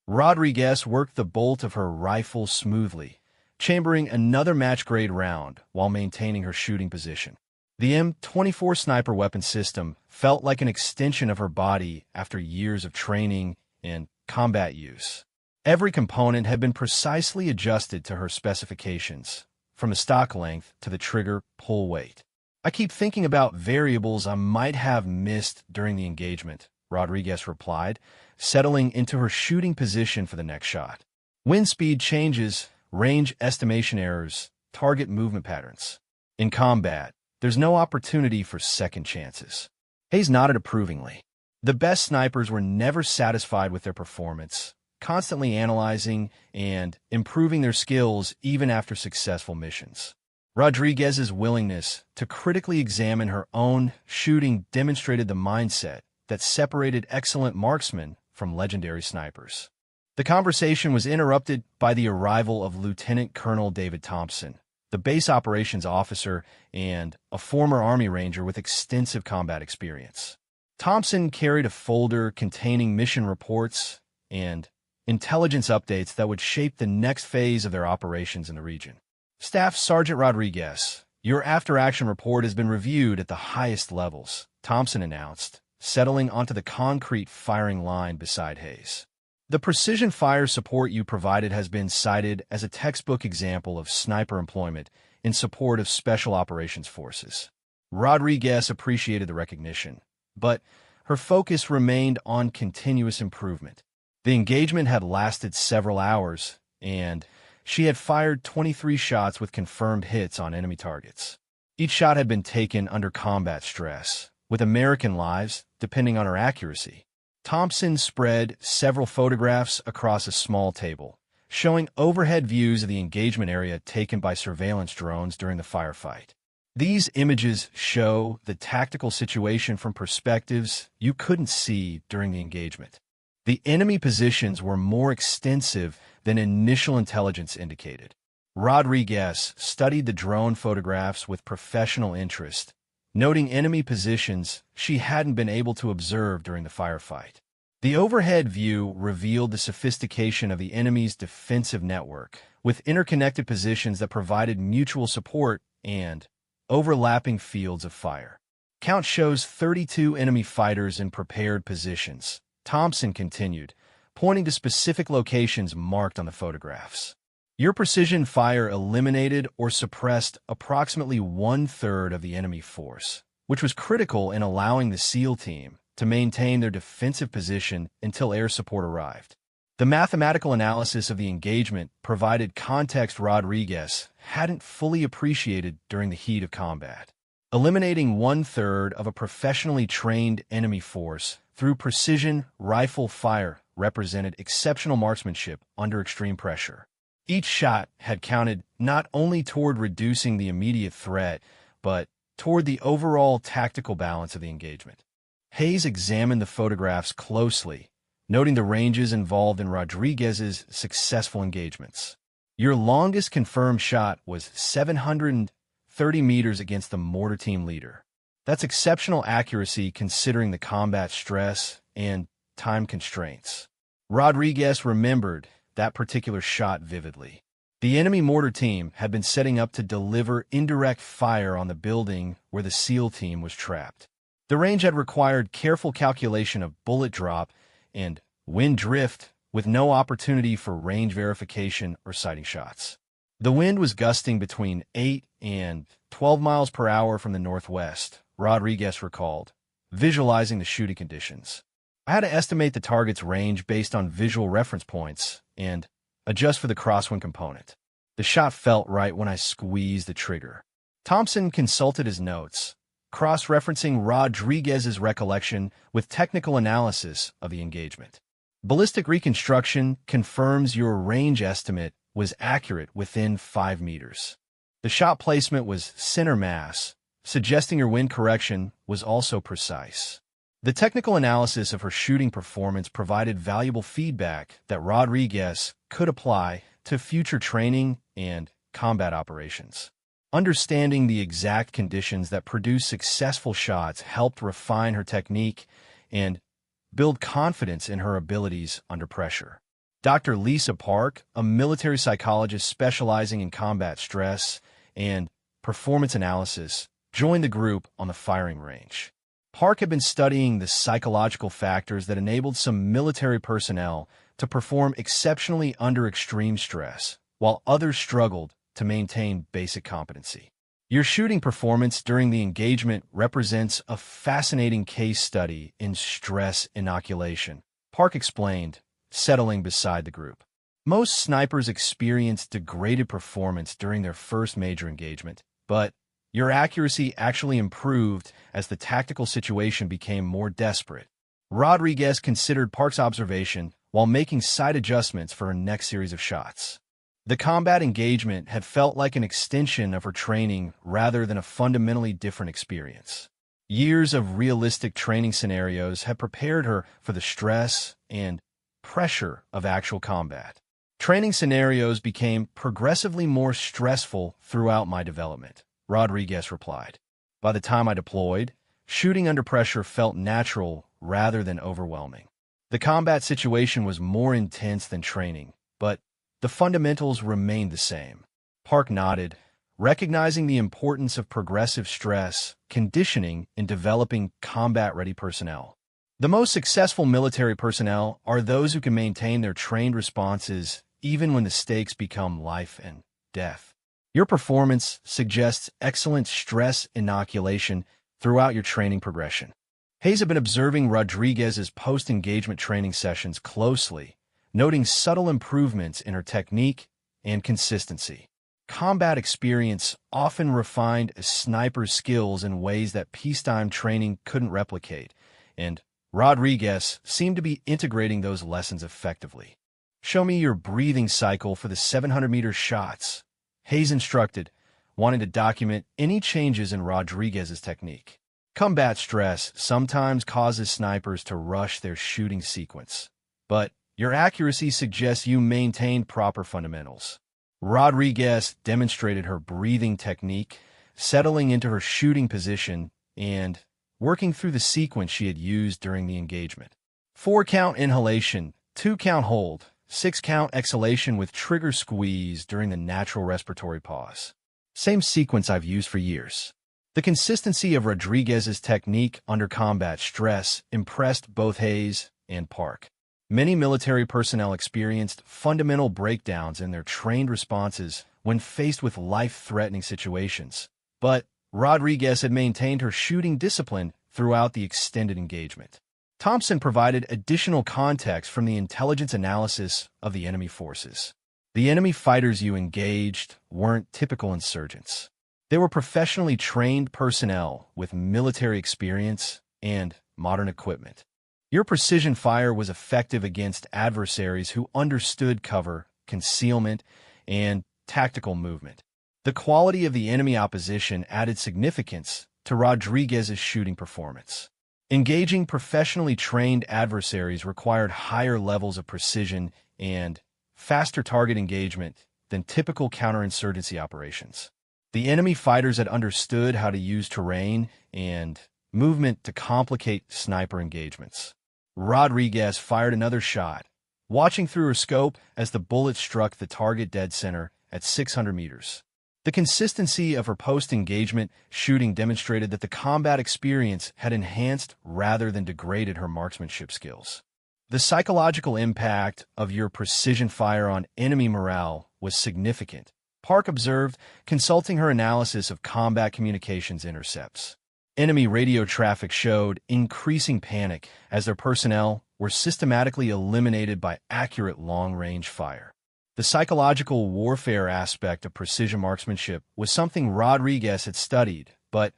Rodriguez worked the bolt of her rifle smoothly, chambering another match-grade round while maintaining her shooting position. The M24 sniper weapon system felt like an extension of her body after years of training and combat use. Every component had been precisely adjusted to her specifications, from the stock length to the trigger pull weight. "I keep thinking about variables I might have missed during the engagement," Rodriguez replied, settling into her shooting position for the next shot. "Wind speed changes, range estimation errors, target movement patterns. In combat, there's no opportunity for second chances." Hayes nodded approvingly. The best snipers were never satisfied with their performance, constantly analyzing and improving their skills even after successful missions. Rodriguez's willingness to critically examine her own shooting demonstrated the mindset that separated excellent marksmen from legendary snipers. The conversation was interrupted by the arrival of Lieutenant Colonel David Thompson, the base operations officer and a former Army Ranger with extensive combat experience. Thompson carried a folder containing mission reports and intelligence updates that would shape the next phase of their operations in the region. "Staff Sergeant Rodriguez, your after-action report has been reviewed at the highest levels," Thompson announced, settling onto the concrete firing line beside Hayes. "The precision fire support you provided has been cited as a textbook example of sniper employment in support of Special Operations Forces." Rodriguez appreciated the recognition, but her focus remained on continuous improvement. The engagement had lasted several hours, and she had fired 23 shots with confirmed hits on enemy targets. Each shot had been taken under combat stress, with American lives depending on her accuracy. Thompson spread several photographs across a small table, showing overhead views of the engagement area taken by surveillance drones during the firefight. These images show the tactical situation from perspectives you couldn't see during the engagement. The enemy positions were more extensive than initial intelligence indicated. Rodriguez studied the drone photographs with professional interest, noting enemy positions she hadn't been able to observe during the firefight. The overhead view revealed the sophistication of the enemy's defensive network, with interconnected positions that provided mutual support and overlapping fields of fire. "Count shows 32 enemy fighters in prepared positions," Thompson continued, pointing to specific locations marked on the photographs. "Your precision fire eliminated or suppressed approximately 1/3 of the enemy force, which was critical in allowing the SEAL team to maintain their defensive position until air support arrived." The mathematical analysis of the engagement provided context Rodriguez hadn't fully appreciated during the heat of combat. Eliminating 1/3 of a professionally trained enemy force through precision rifle fire represented exceptional marksmanship under extreme pressure. Each shot had counted not only toward reducing the immediate threat, but toward the overall tactical balance of the engagement. Hayes examined the photographs closely, noting the ranges involved in Rodriguez's successful engagements. Your longest confirmed shot was 730 meters against the mortar team leader. That's exceptional accuracy considering the combat stress and time constraints. Rodriguez remembered that particular shot vividly. The enemy mortar team had been setting up to deliver indirect fire on the building where the SEAL team was trapped. The range had required careful calculation of bullet drop and wind drift, with no opportunity for range verification or sighting shots. The wind was gusting between 8 and 12 miles per hour from the northwest, Rodriguez recalled, visualizing the shooting conditions. I had to estimate the target's range based on visual reference points and adjust for the crosswind component. The shot felt right when I squeezed the trigger. Thompson consulted his notes, cross-referencing Rodriguez's recollection with technical analysis of the engagement. Ballistic reconstruction confirms your range estimate was accurate within 5 meters. The shot placement was center mass, suggesting your wind correction was also precise. The technical analysis of her shooting performance provided valuable feedback that Rodriguez could apply to future training and combat operations. Understanding the exact conditions that produce successful shots helped refine her technique and build confidence in her abilities under pressure. Dr. Lisa Park, a military psychologist specializing in combat stress and performance analysis, joined the group on the firing range. Park had been studying the psychological factors that enabled some military personnel to perform exceptionally under extreme stress, while others struggled to maintain basic competency. Your shooting performance during the engagement represents a fascinating case study in stress inoculation, Park explained, settling beside the group. Most snipers experience degraded performance during their first major engagement, but your accuracy actually improved as the tactical situation became more desperate. Rodriguez considered Park's observation while making sight adjustments for her next series of shots. The combat engagement had felt like an extension of her training rather than a fundamentally different experience. Years of realistic training scenarios had prepared her for the stress and pressure of actual combat. Training scenarios became progressively more stressful throughout my development, Rodriguez replied. By the time I deployed, shooting under pressure felt natural rather than overwhelming. The combat situation was more intense than training, but the fundamentals remained the same. Park nodded, recognizing the importance of progressive stress conditioning in developing combat-ready personnel. The most successful military personnel are those who can maintain their trained responses even when the stakes become life and death. Your performance suggests excellent stress inoculation throughout your training progression. Hayes had been observing Rodriguez's post-engagement training sessions closely, noting subtle improvements in her technique and consistency. Combat experience often refined a sniper's skills in ways that peacetime training couldn't replicate, and Rodriguez seemed to be integrating those lessons effectively. Show me your breathing cycle for the 700-meter shots, Hayes instructed, wanting to document any changes in Rodriguez's technique. Combat stress sometimes causes snipers to rush their shooting sequence, but your accuracy suggests you maintained proper fundamentals. Rodriguez demonstrated her breathing technique, settling into her shooting position and working through the sequence she had used during the engagement. 4-count inhalation, 2-count hold, 6-count exhalation with trigger squeeze during the natural respiratory pause. Same sequence I've used for years. The consistency of Rodriguez's technique under combat stress impressed both Hayes and Park. Many military personnel experienced fundamental breakdowns in their trained responses when faced with life-threatening situations, but Rodriguez had maintained her shooting discipline throughout the extended engagement. Thompson provided additional context from the intelligence analysis of the enemy forces. The enemy fighters you engaged weren't typical insurgents. They were professionally trained personnel with military experience and modern equipment. Your precision fire was effective against adversaries who understood cover, concealment, and tactical movement. The quality of the enemy opposition added significance to Rodriguez's shooting performance. Engaging professionally trained adversaries required higher levels of precision and faster target engagement than typical counterinsurgency operations. The enemy fighters had understood how to use terrain and movement to complicate sniper engagements. Rodriguez fired another shot, watching through her scope as the bullet struck the target dead center at 600 meters. The consistency of her post-engagement shooting demonstrated that the combat experience had enhanced rather than degraded her marksmanship skills. The psychological impact of your precision fire on enemy morale was significant, Park observed, consulting her analysis of combat communications intercepts. Enemy radio traffic showed increasing panic as their personnel were systematically eliminated by accurate long-range fire. The psychological warfare aspect of precision marksmanship was something Rodriguez had studied, but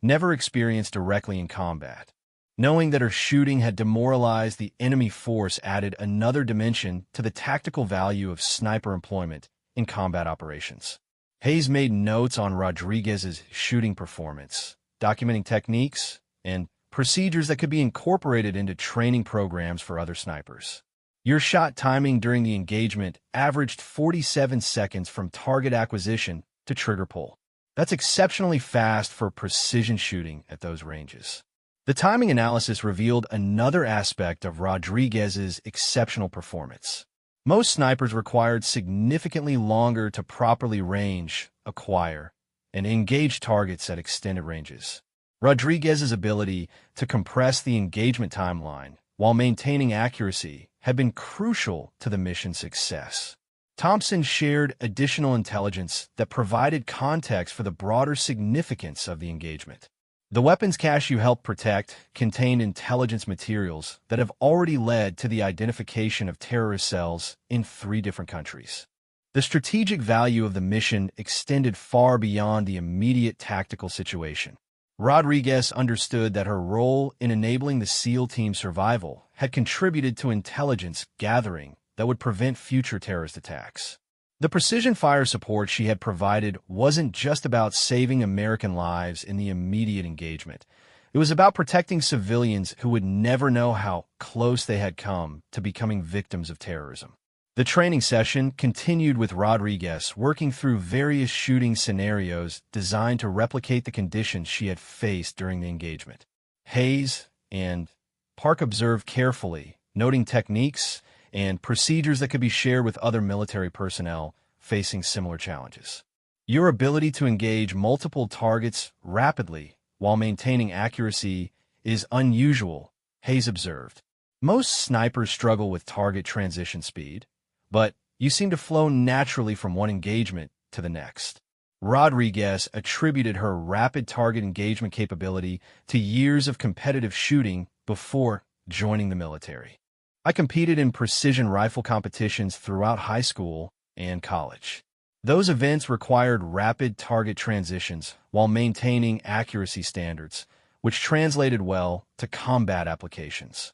never experienced directly in combat. Knowing that her shooting had demoralized the enemy force added another dimension to the tactical value of sniper employment in combat operations. Hayes made notes on Rodriguez's shooting performance, documenting techniques and procedures that could be incorporated into training programs for other snipers. Your shot timing during the engagement averaged 47 seconds from target acquisition to trigger pull. That's exceptionally fast for precision shooting at those ranges. The timing analysis revealed another aspect of Rodriguez's exceptional performance. Most snipers required significantly longer to properly range, acquire, and engage targets at extended ranges. Rodriguez's ability to compress the engagement timeline while maintaining accuracy had been crucial to the mission's success. Thompson shared additional intelligence that provided context for the broader significance of the engagement. The weapons cache you helped protect contained intelligence materials that have already led to the identification of terrorist cells in 3 different countries. The strategic value of the mission extended far beyond the immediate tactical situation. Rodriguez understood that her role in enabling the SEAL team's survival had contributed to intelligence gathering that would prevent future terrorist attacks. The precision fire support she had provided wasn't just about saving American lives in the immediate engagement. It was about protecting civilians who would never know how close they had come to becoming victims of terrorism. The training session continued with Rodriguez working through various shooting scenarios designed to replicate the conditions she had faced during the engagement. Hayes and Park observed carefully, noting techniques and procedures that could be shared with other military personnel facing similar challenges. Your ability to engage multiple targets rapidly while maintaining accuracy is unusual, Hayes observed. Most snipers struggle with target transition speed, but you seem to flow naturally from one engagement to the next. Rodriguez attributed her rapid target engagement capability to years of competitive shooting before joining the military. I competed in precision rifle competitions throughout high school and college. Those events required rapid target transitions while maintaining accuracy standards, which translated well to combat applications.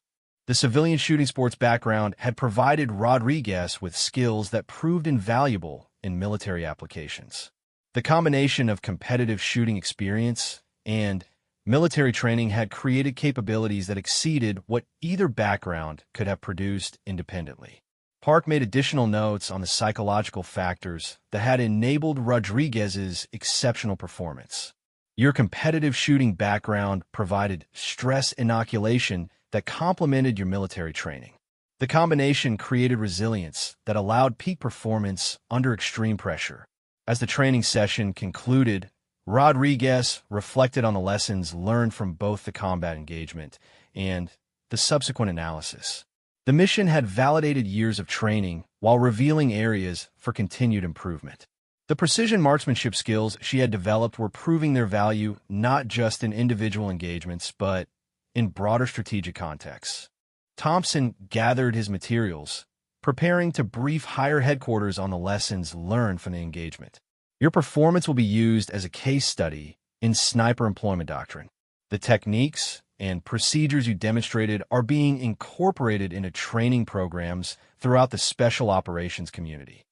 The civilian shooting sports background had provided Rodriguez with skills that proved invaluable in military applications. The combination of competitive shooting experience and military training had created capabilities that exceeded what either background could have produced independently. Park made additional notes on the psychological factors that had enabled Rodriguez's exceptional performance. Your competitive shooting background provided stress inoculation that complemented your military training. The combination created resilience that allowed peak performance under extreme pressure. As the training session concluded, Rodriguez reflected on the lessons learned from both the combat engagement and the subsequent analysis. The mission had validated years of training while revealing areas for continued improvement. The precision marksmanship skills she had developed were proving their value not just in individual engagements, but in broader strategic contexts. Thompson gathered his materials, preparing to brief higher headquarters on the lessons learned from the engagement. Your performance will be used as a case study in sniper employment doctrine. The techniques and procedures you demonstrated are being incorporated into training programs throughout the special operations community.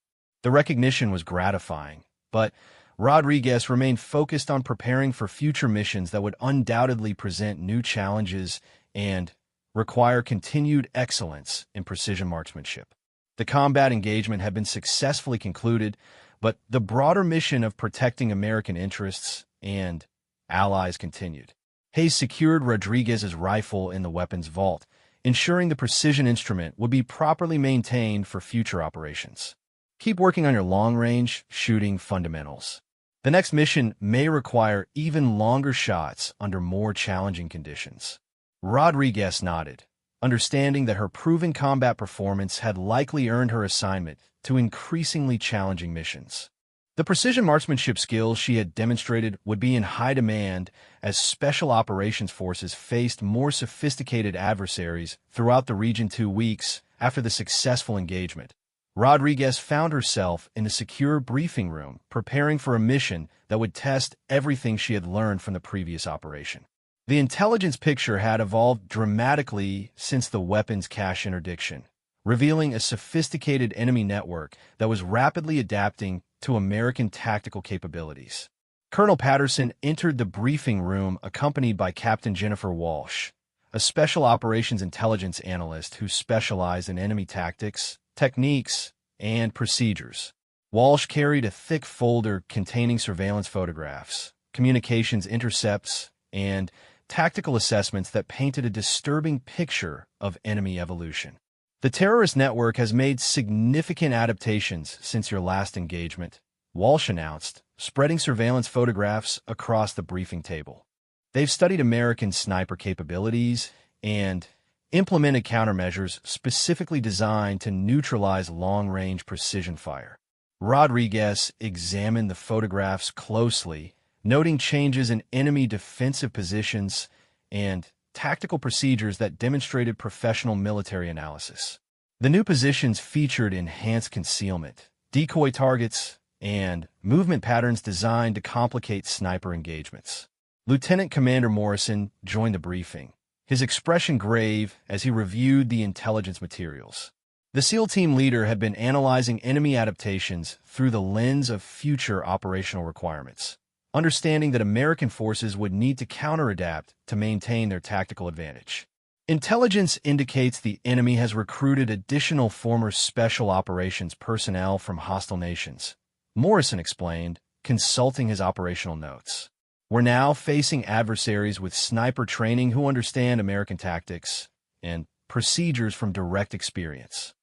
The recognition was gratifying, but Rodriguez remained focused on preparing for future missions that would undoubtedly present new challenges and require continued excellence in precision marksmanship. The combat engagement had been successfully concluded, but the broader mission of protecting American interests and allies continued. Hayes secured Rodriguez's rifle in the weapons vault, ensuring the precision instrument would be properly maintained for future operations. Keep working on your long-range shooting fundamentals. The next mission may require even longer shots under more challenging conditions. Rodriguez nodded, understanding that her proven combat performance had likely earned her assignment to increasingly challenging missions. The precision marksmanship skills she had demonstrated would be in high demand as Special Operations Forces faced more sophisticated adversaries throughout the region 2 weeks after the successful engagement. Rodriguez found herself in a secure briefing room, preparing for a mission that would test everything she had learned from the previous operation. The intelligence picture had evolved dramatically since the weapons cache interdiction, revealing a sophisticated enemy network that was rapidly adapting to American tactical capabilities. Colonel Patterson entered the briefing room accompanied by Captain Jennifer Walsh, a special operations intelligence analyst who specialized in enemy tactics, techniques, and procedures. Walsh carried a thick folder containing surveillance photographs, communications intercepts, and tactical assessments that painted a disturbing picture of enemy evolution. The terrorist network has made significant adaptations since your last engagement, Walsh announced, spreading surveillance photographs across the briefing table. They've studied American sniper capabilities and implemented countermeasures specifically designed to neutralize long-range precision fire. Rodriguez examined the photographs closely, noting changes in enemy defensive positions and tactical procedures that demonstrated professional military analysis. The new positions featured enhanced concealment, decoy targets, and movement patterns designed to complicate sniper engagements. Lieutenant Commander Morrison joined the briefing, his expression grave as he reviewed the intelligence materials. The SEAL team leader had been analyzing enemy adaptations through the lens of future operational requirements, understanding that American forces would need to counter-adapt to maintain their tactical advantage. Intelligence indicates the enemy has recruited additional former special operations personnel from hostile nations, Morrison explained, consulting his operational notes. We're now facing adversaries with sniper training who understand American tactics and procedures from direct experience.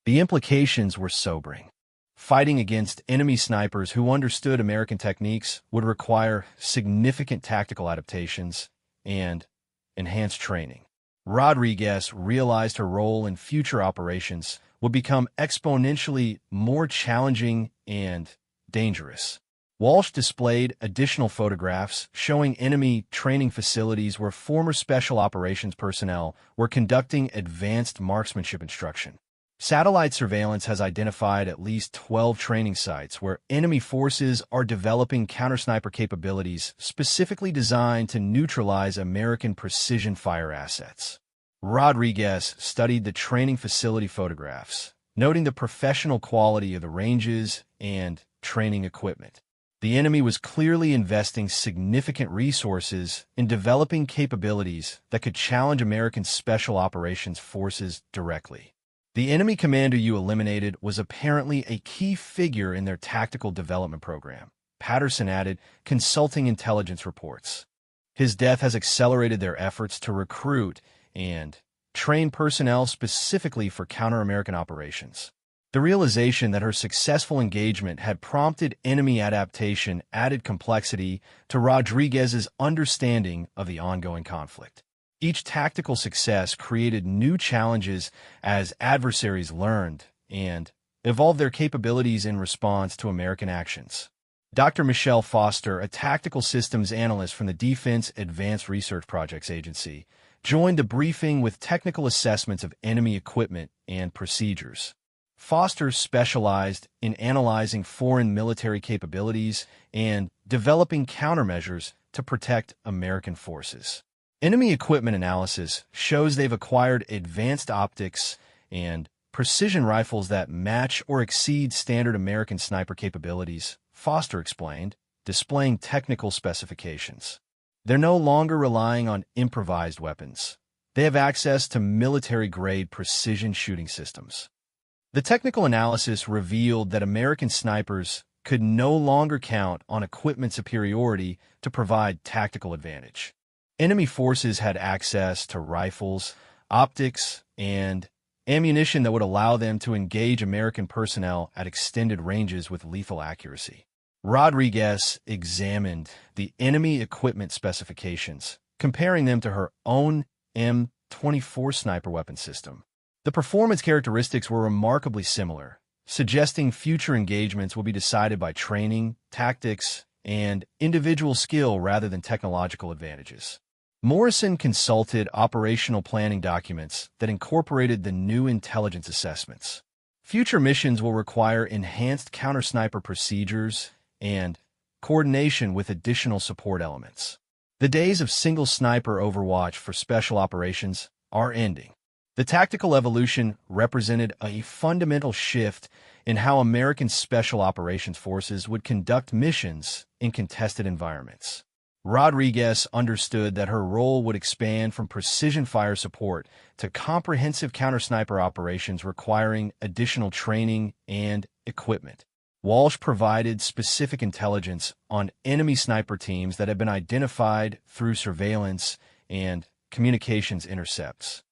The implications were sobering. Fighting against enemy snipers who understood American techniques would require significant tactical adaptations and enhanced training. Rodriguez realized her role in future operations would become exponentially more challenging and dangerous. Walsh displayed additional photographs showing enemy training facilities where former special operations personnel were conducting advanced marksmanship instruction. Satellite surveillance has identified at least 12 training sites where enemy forces are developing counter-sniper capabilities specifically designed to neutralize American precision fire assets. Rodriguez studied the training facility photographs, noting the professional quality of the ranges and training equipment. The enemy was clearly investing significant resources in developing capabilities that could challenge American special operations forces directly. The enemy commander you eliminated was apparently a key figure in their tactical development program, Patterson added, consulting intelligence reports. His death has accelerated their efforts to recruit and train personnel specifically for counter-American operations. The realization that her successful engagement had prompted enemy adaptation added complexity to Rodriguez's understanding of the ongoing conflict. Each tactical success created new challenges as adversaries learned and evolved their capabilities in response to American actions. Dr. Michelle Foster, a tactical systems analyst from the Defense Advanced Research Projects Agency, joined the briefing with technical assessments of enemy equipment and procedures. Foster specialized in analyzing foreign military capabilities and developing countermeasures to protect American forces. Enemy equipment analysis shows they've acquired advanced optics and precision rifles that match or exceed standard American sniper capabilities, Foster explained, displaying technical specifications. They're no longer relying on improvised weapons. They have access to military-grade precision shooting systems. The technical analysis revealed that American snipers could no longer count on equipment superiority to provide tactical advantage. Enemy forces had access to rifles, optics, and ammunition that would allow them to engage American personnel at extended ranges with lethal accuracy. Rodriguez examined the enemy equipment specifications, comparing them to her own M24 sniper weapon system. The performance characteristics were remarkably similar, suggesting future engagements will be decided by training, tactics, and individual skill rather than technological advantages. Morrison consulted operational planning documents that incorporated the new intelligence assessments. Future missions will require enhanced counter-sniper procedures and coordination with additional support elements. The days of single sniper overwatch for special operations are ending. The tactical evolution represented a fundamental shift in how American special operations forces would conduct missions in contested environments. Rodriguez understood that her role would expand from precision fire support to comprehensive counter-sniper operations requiring additional training and equipment. Walsh provided specific intelligence on enemy sniper teams that had been identified through surveillance and communications intercepts.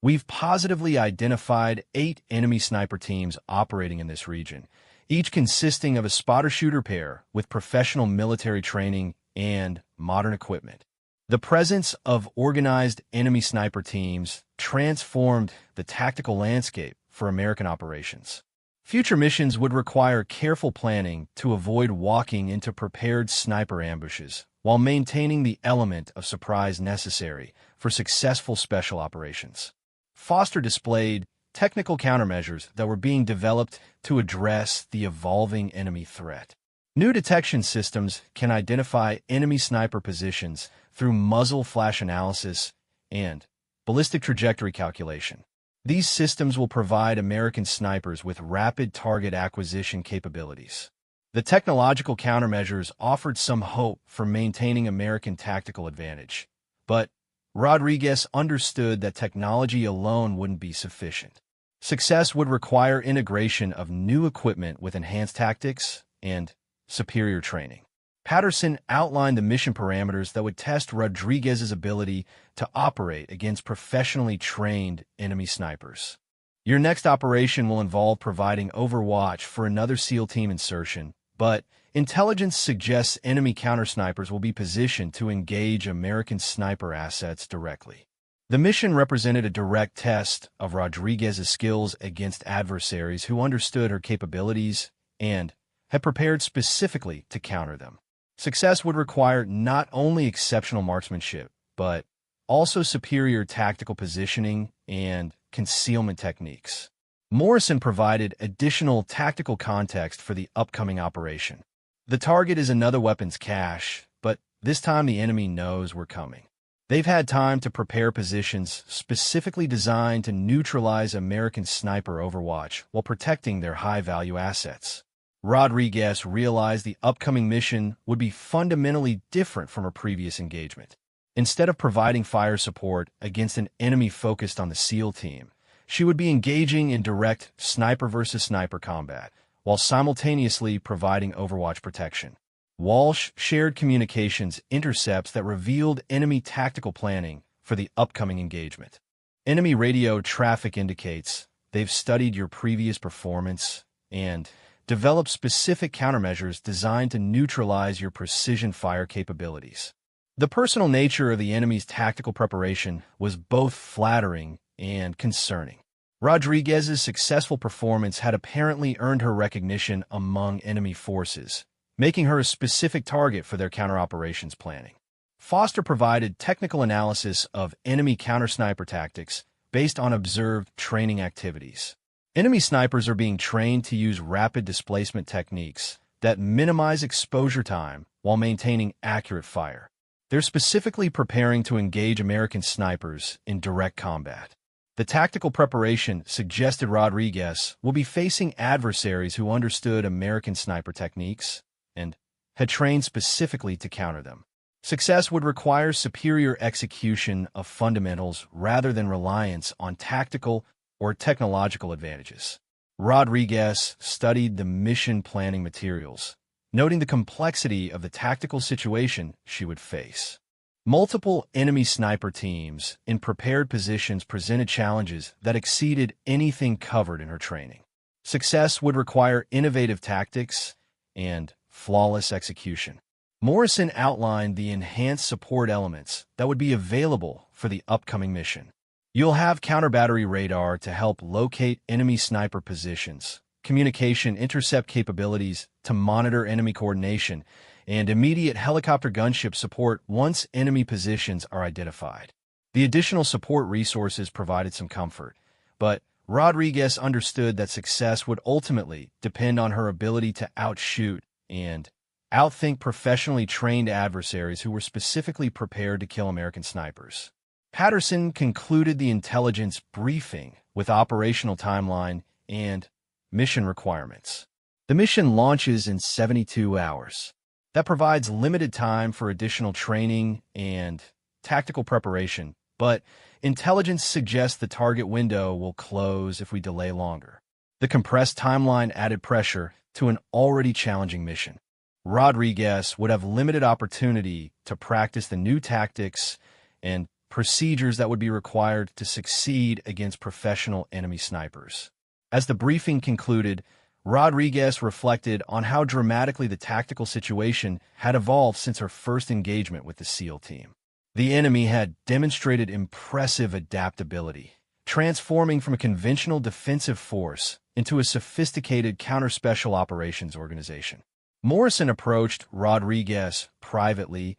We've positively identified 8 enemy sniper teams operating in this region, each consisting of a spotter-shooter pair with professional military training and modern equipment. The presence of organized enemy sniper teams transformed the tactical landscape for American operations. Future missions would require careful planning to avoid walking into prepared sniper ambushes while maintaining the element of surprise necessary for successful special operations. Foster displayed technical countermeasures that were being developed to address the evolving enemy threat. New detection systems can identify enemy sniper positions through muzzle flash analysis and ballistic trajectory calculation. These systems will provide American snipers with rapid target acquisition capabilities. The technological countermeasures offered some hope for maintaining American tactical advantage, but Rodriguez understood that technology alone wouldn't be sufficient. Success would require integration of new equipment with enhanced tactics and superior training. Patterson outlined the mission parameters that would test Rodriguez's ability to operate against professionally trained enemy snipers. Your next operation will involve providing overwatch for another SEAL team insertion, but intelligence suggests enemy counter-snipers will be positioned to engage American sniper assets directly. The mission represented a direct test of Rodriguez's skills against adversaries who understood her capabilities and had prepared specifically to counter them. Success would require not only exceptional marksmanship, but also superior tactical positioning and concealment techniques. Morrison provided additional tactical context for the upcoming operation. The target is another weapons cache, but this time the enemy knows we're coming. They've had time to prepare positions specifically designed to neutralize American sniper overwatch while protecting their high-value assets. Rodriguez realized the upcoming mission would be fundamentally different from her previous engagement. Instead of providing fire support against an enemy focused on the SEAL team, she would be engaging in direct sniper versus sniper combat, while simultaneously providing overwatch protection. Walsh shared communications intercepts that revealed enemy tactical planning for the upcoming engagement. Enemy radio traffic indicates they've studied your previous performance and developed specific countermeasures designed to neutralize your precision fire capabilities. The personal nature of the enemy's tactical preparation was both flattering and concerning. Rodriguez's successful performance had apparently earned her recognition among enemy forces, making her a specific target for their counter-operations planning. Foster provided technical analysis of enemy counter-sniper tactics based on observed training activities. Enemy snipers are being trained to use rapid displacement techniques that minimize exposure time while maintaining accurate fire. They're specifically preparing to engage American snipers in direct combat. The tactical preparation suggested Rodriguez will be facing adversaries who understood American sniper techniques and had trained specifically to counter them. Success would require superior execution of fundamentals rather than reliance on tactical or technological advantages. Rodriguez studied the mission planning materials, noting the complexity of the tactical situation she would face. Multiple enemy sniper teams in prepared positions presented challenges that exceeded anything covered in her training. Success would require innovative tactics and flawless execution. Morrison outlined the enhanced support elements that would be available for the upcoming mission. You'll have counter-battery radar to help locate enemy sniper positions, communication intercept capabilities to monitor enemy coordination, and immediate helicopter gunship support once enemy positions are identified. The additional support resources provided some comfort, but Rodriguez understood that success would ultimately depend on her ability to outshoot and outthink professionally trained adversaries who were specifically prepared to kill American snipers. Patterson concluded the intelligence briefing with operational timeline and mission requirements. The mission launches in 72 hours. That provides limited time for additional training and tactical preparation, but intelligence suggests the target window will close if we delay longer. The compressed timeline added pressure to an already challenging mission. Rodriguez would have limited opportunity to practice the new tactics and procedures that would be required to succeed against professional enemy snipers. As the briefing concluded, Rodriguez reflected on how dramatically the tactical situation had evolved since her first engagement with the SEAL team. The enemy had demonstrated impressive adaptability, transforming from a conventional defensive force into a sophisticated counter-special operations organization. Morrison approached Rodriguez privately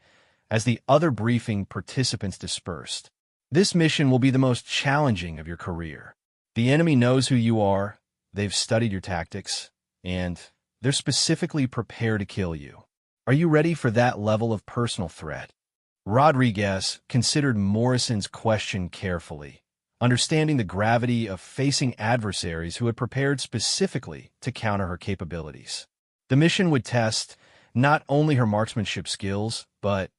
as the other briefing participants dispersed. This mission will be the most challenging of your career. The enemy knows who you are, they've studied your tactics, and they're specifically prepared to kill you. Are you ready for that level of personal threat? Rodriguez considered Morrison's question carefully, understanding the gravity of facing adversaries who had prepared specifically to counter her capabilities. The mission would test not only her marksmanship skills, but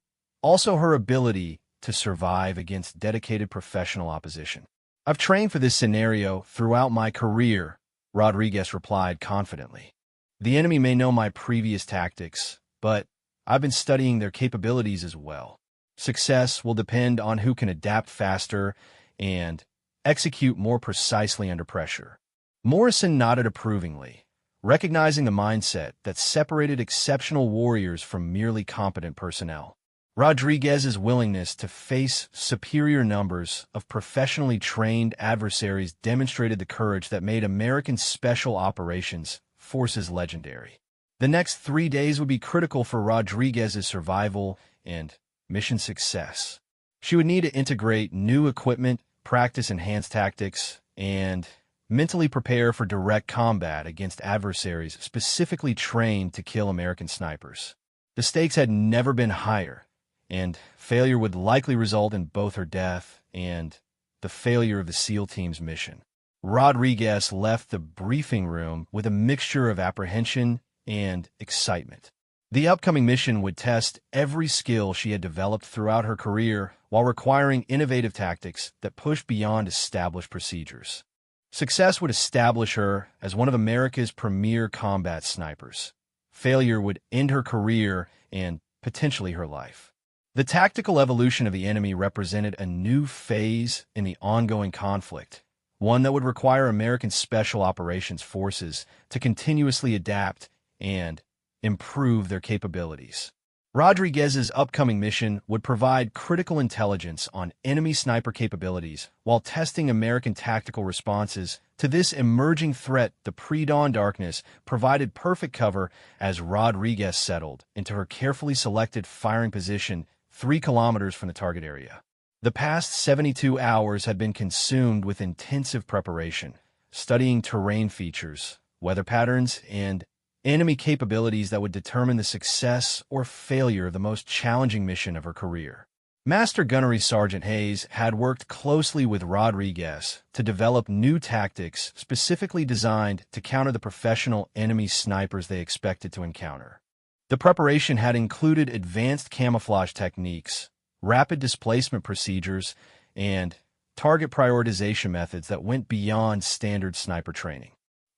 also her ability to survive against dedicated professional opposition. I've trained for this scenario throughout my career, Rodriguez replied confidently. The enemy may know my previous tactics, but I've been studying their capabilities as well. Success will depend on who can adapt faster and execute more precisely under pressure. Morrison nodded approvingly, recognizing the mindset that separated exceptional warriors from merely competent personnel. Rodriguez's willingness to face superior numbers of professionally trained adversaries demonstrated the courage that made American Special Operations Forces legendary. The next 3 days would be critical for Rodriguez's survival and mission success. She would need to integrate new equipment, practice enhanced tactics, and mentally prepare for direct combat against adversaries specifically trained to kill American snipers. The stakes had never been higher, and failure would likely result in both her death and the failure of the SEAL team's mission. Rodriguez left the briefing room with a mixture of apprehension and excitement. The upcoming mission would test every skill she had developed throughout her career while requiring innovative tactics that pushed beyond established procedures. Success would establish her as one of America's premier combat snipers. Failure would end her career and potentially her life. The tactical evolution of the enemy represented a new phase in the ongoing conflict, one that would require American Special Operations Forces to continuously adapt and improve their capabilities. Rodriguez's upcoming mission would provide critical intelligence on enemy sniper capabilities while testing American tactical responses to this emerging threat. The pre-dawn darkness provided perfect cover as Rodriguez settled into her carefully selected firing position 3 kilometers from the target area. The past 72 hours had been consumed with intensive preparation, studying terrain features, weather patterns, and enemy capabilities that would determine the success or failure of the most challenging mission of her career. Master Gunnery Sergeant Hayes had worked closely with Rodriguez to develop new tactics specifically designed to counter the professional enemy snipers they expected to encounter. The preparation had included advanced camouflage techniques, rapid displacement procedures, and target prioritization methods that went beyond standard sniper training.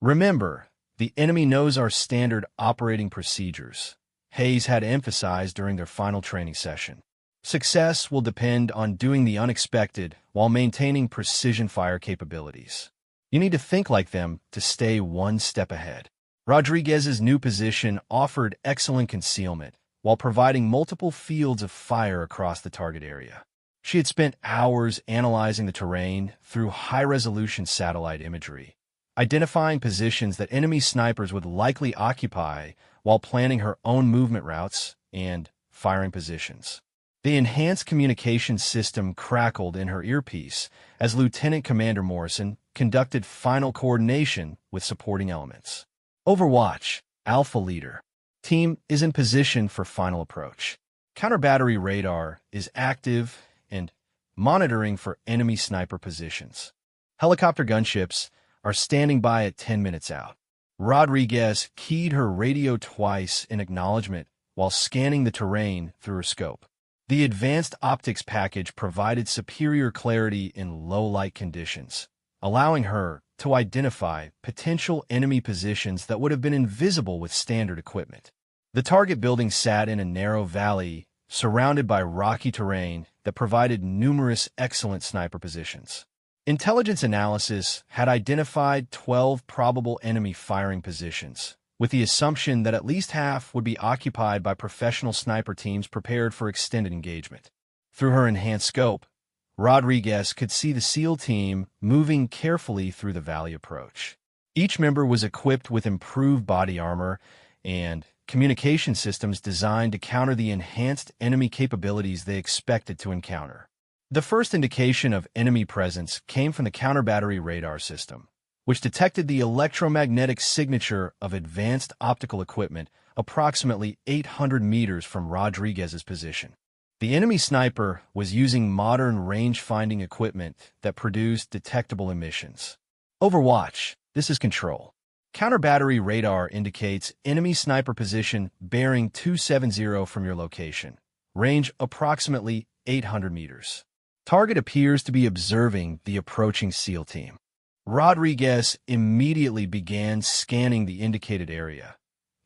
Remember, the enemy knows our standard operating procedures. Hayes had emphasized during their final training session. Success will depend on doing the unexpected while maintaining precision fire capabilities. You need to think like them to stay one step ahead. Rodriguez's new position offered excellent concealment while providing multiple fields of fire across the target area. She had spent hours analyzing the terrain through high-resolution satellite imagery, identifying positions that enemy snipers would likely occupy while planning her own movement routes and firing positions. The enhanced communication system crackled in her earpiece as Lieutenant Commander Morrison conducted final coordination with supporting elements. Overwatch, Alpha Leader. Team is in position for final approach. Counter-battery radar is active and monitoring for enemy sniper positions. Helicopter gunships are standing by at 10 minutes out. Rodriguez keyed her radio twice in acknowledgement while scanning the terrain through her scope. The advanced optics package provided superior clarity in low-light conditions, allowing her to identify potential enemy positions that would have been invisible with standard equipment. The target building sat in a narrow valley surrounded by rocky terrain that provided numerous excellent sniper positions. Intelligence analysis had identified 12 probable enemy firing positions, with the assumption that at least half would be occupied by professional sniper teams prepared for extended engagement. Through her enhanced scope, Rodriguez could see the SEAL team moving carefully through the valley approach. Each member was equipped with improved body armor and communication systems designed to counter the enhanced enemy capabilities they expected to encounter. The first indication of enemy presence came from the counter-battery radar system, which detected the electromagnetic signature of advanced optical equipment approximately 800 meters from Rodriguez's position. The enemy sniper was using modern range-finding equipment that produced detectable emissions. Overwatch, this is Control. Counter-battery radar indicates enemy sniper position bearing 270 from your location. Range approximately 800 meters. Target appears to be observing the approaching SEAL team. Rodriguez immediately began scanning the indicated area,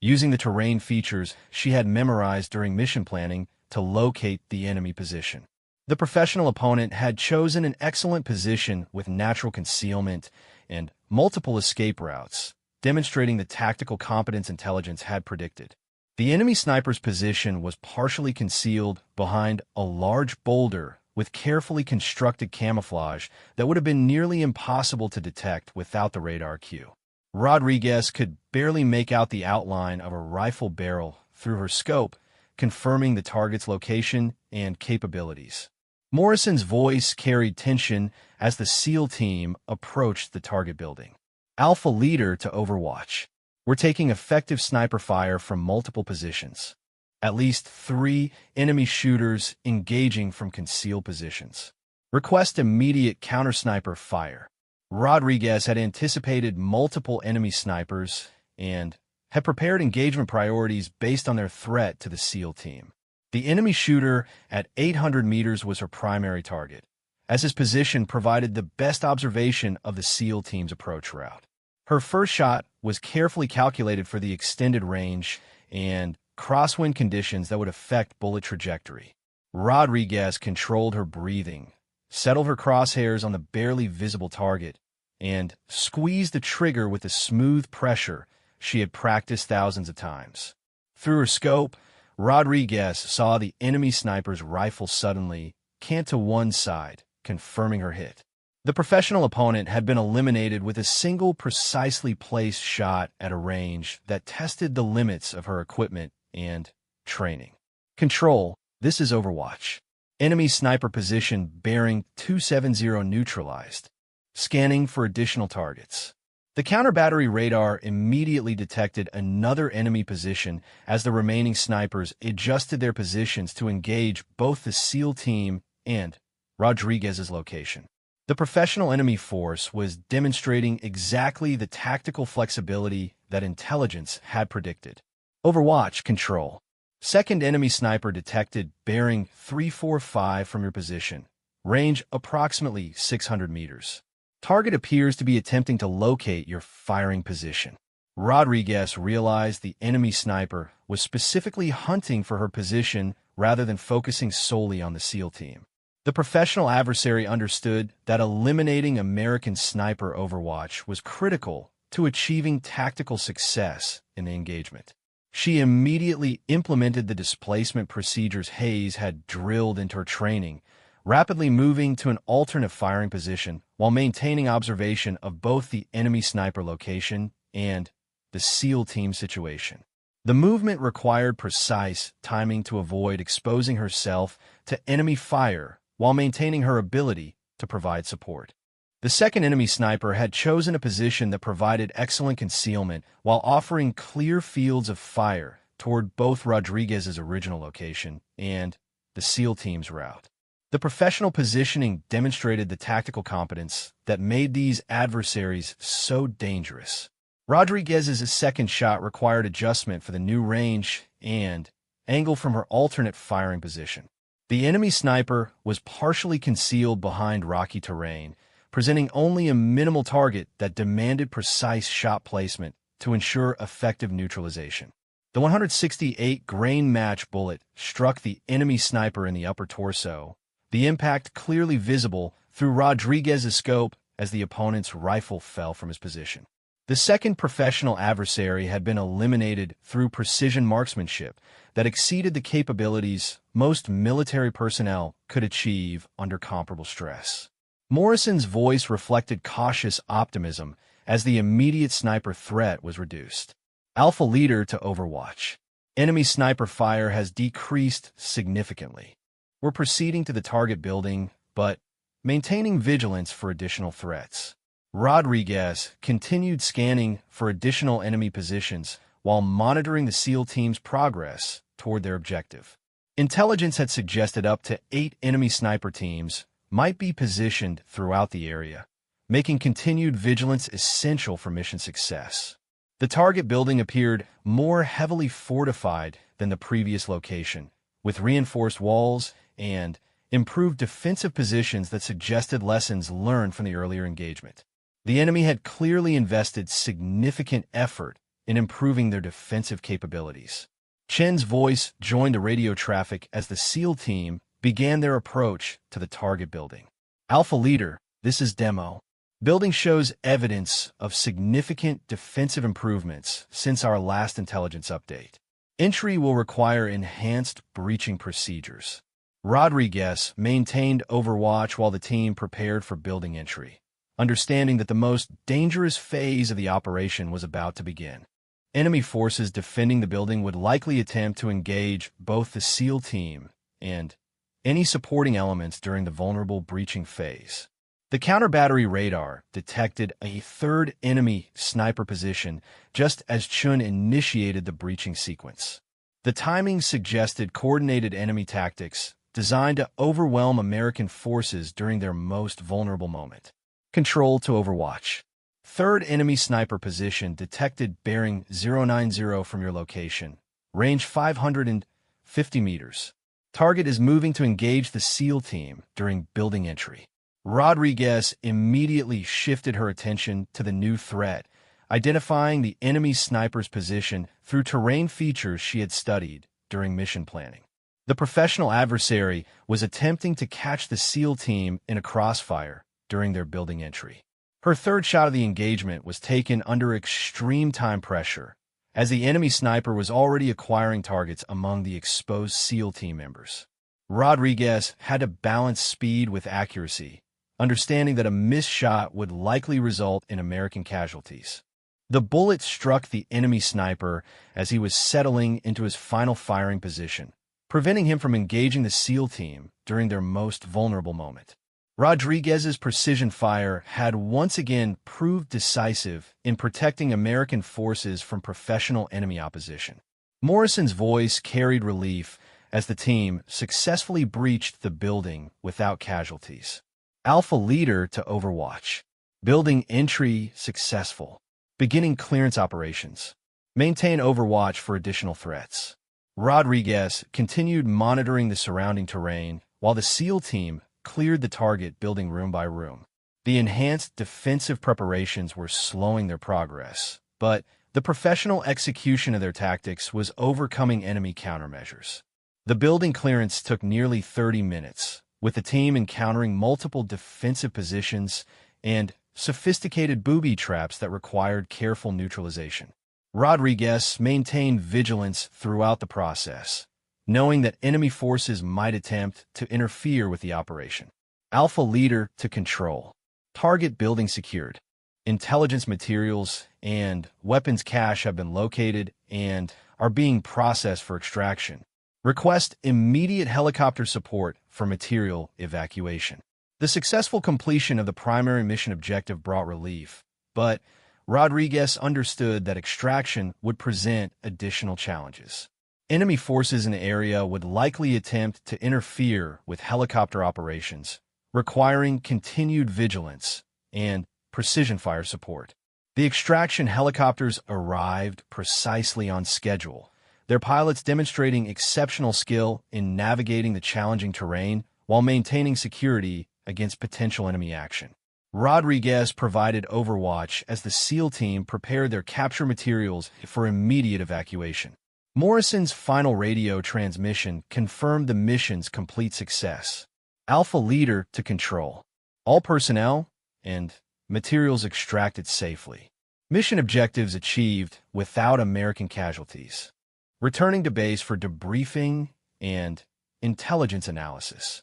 using the terrain features she had memorized during mission planning to locate the enemy position. The professional opponent had chosen an excellent position with natural concealment and multiple escape routes, demonstrating the tactical competence intelligence had predicted. The enemy sniper's position was partially concealed behind a large boulder with carefully constructed camouflage that would have been nearly impossible to detect without the radar cue. Rodriguez could barely make out the outline of a rifle barrel through her scope, confirming the target's location and capabilities. Morrison's voice carried tension as the SEAL team approached the target building. Alpha Leader to Overwatch. We're taking effective sniper fire from multiple positions. At least 3 enemy shooters engaging from concealed positions. Request immediate counter-sniper fire. Rodriguez had anticipated multiple enemy snipers and had prepared engagement priorities based on their threat to the SEAL team. The enemy shooter at 800 meters was her primary target, as his position provided the best observation of the SEAL team's approach route. Her first shot was carefully calculated for the extended range and crosswind conditions that would affect bullet trajectory. Rodriguez controlled her breathing, settled her crosshairs on the barely visible target, and squeezed the trigger with the smooth pressure she had practiced thousands of times. Through her scope, Rodriguez saw the enemy sniper's rifle suddenly cant to one side, confirming her hit. The professional opponent had been eliminated with a single precisely placed shot at a range that tested the limits of her equipment and training. Control, this is Overwatch. Enemy sniper position bearing 270 neutralized. Scanning for additional targets. The counter-battery radar immediately detected another enemy position as the remaining snipers adjusted their positions to engage both the SEAL team and Rodriguez's location. The professional enemy force was demonstrating exactly the tactical flexibility that intelligence had predicted. Overwatch Control. Second enemy sniper detected bearing 345 from your position. Range approximately 600 meters. Target appears to be attempting to locate your firing position. Rodriguez realized the enemy sniper was specifically hunting for her position rather than focusing solely on the SEAL team. The professional adversary understood that eliminating American sniper Overwatch was critical to achieving tactical success in the engagement. She immediately implemented the displacement procedures Hayes had drilled into her training, rapidly moving to an alternate firing position while maintaining observation of both the enemy sniper location and the SEAL team situation. The movement required precise timing to avoid exposing herself to enemy fire while maintaining her ability to provide support. The second enemy sniper had chosen a position that provided excellent concealment while offering clear fields of fire toward both Rodriguez's original location and the SEAL team's route. The professional positioning demonstrated the tactical competence that made these adversaries so dangerous. Rodriguez's second shot required adjustment for the new range and angle from her alternate firing position. The enemy sniper was partially concealed behind rocky terrain, presenting only a minimal target that demanded precise shot placement to ensure effective neutralization. The 168 grain match bullet struck the enemy sniper in the upper torso, the impact clearly visible through Rodriguez's scope as the opponent's rifle fell from his position. The second professional adversary had been eliminated through precision marksmanship that exceeded the capabilities most military personnel could achieve under comparable stress. Morrison's voice reflected cautious optimism as the immediate sniper threat was reduced. Alpha Leader to Overwatch. Enemy sniper fire has decreased significantly. We're proceeding to the target building, but maintaining vigilance for additional threats. Rodriguez continued scanning for additional enemy positions while monitoring the SEAL team's progress toward their objective. Intelligence had suggested up to 8 enemy sniper teams might be positioned throughout the area, making continued vigilance essential for mission success. The target building appeared more heavily fortified than the previous location, with reinforced walls and improved defensive positions that suggested lessons learned from the earlier engagement. The enemy had clearly invested significant effort in improving their defensive capabilities. Chen's voice joined the radio traffic as the SEAL team began their approach to the target building. Alpha Leader, this is Demo. Building shows evidence of significant defensive improvements since our last intelligence update. Entry will require enhanced breaching procedures. Rodriguez maintained Overwatch while the team prepared for building entry, understanding that the most dangerous phase of the operation was about to begin. Enemy forces defending the building would likely attempt to engage both the SEAL team and any supporting elements during the vulnerable breaching phase. The counter-battery radar detected a third enemy sniper position just as Chun initiated the breaching sequence. The timing suggested coordinated enemy tactics designed to overwhelm American forces during their most vulnerable moment. Control to Overwatch. Third enemy sniper position detected bearing 090 from your location. Range 550 meters. Target is moving to engage the SEAL team during building entry. Rodriguez immediately shifted her attention to the new threat, identifying the enemy sniper's position through terrain features she had studied during mission planning. The professional adversary was attempting to catch the SEAL team in a crossfire during their building entry. Her third shot of the engagement was taken under extreme time pressure, as the enemy sniper was already acquiring targets among the exposed SEAL team members. Rodriguez had to balance speed with accuracy, understanding that a missed shot would likely result in American casualties. The bullet struck the enemy sniper as he was settling into his final firing position, preventing him from engaging the SEAL team during their most vulnerable moment. Rodriguez's precision fire had once again proved decisive in protecting American forces from professional enemy opposition. Morrison's voice carried relief as the team successfully breached the building without casualties. Alpha Leader to Overwatch. Building entry successful. Beginning clearance operations. Maintain Overwatch for additional threats. Rodriguez continued monitoring the surrounding terrain while the SEAL team cleared the target building room by room. The enhanced defensive preparations were slowing their progress, but the professional execution of their tactics was overcoming enemy countermeasures. The building clearance took nearly 30 minutes, with the team encountering multiple defensive positions and sophisticated booby traps that required careful neutralization. Rodriguez maintained vigilance throughout the process, knowing that enemy forces might attempt to interfere with the operation. Alpha Leader to control. Target building secured. Intelligence materials and weapons cache have been located and are being processed for extraction. Request immediate helicopter support for material evacuation. The successful completion of the primary mission objective brought relief, but Rodriguez understood that extraction would present additional challenges. Enemy forces in the area would likely attempt to interfere with helicopter operations, requiring continued vigilance and precision fire support. The extraction helicopters arrived precisely on schedule, their pilots demonstrating exceptional skill in navigating the challenging terrain while maintaining security against potential enemy action. Rodriguez provided overwatch as the SEAL team prepared their capture materials for immediate evacuation. Morrison's final radio transmission confirmed the mission's complete success. Alpha Leader to control. All personnel and materials extracted safely. Mission objectives achieved without American casualties. Returning to base for debriefing and intelligence analysis.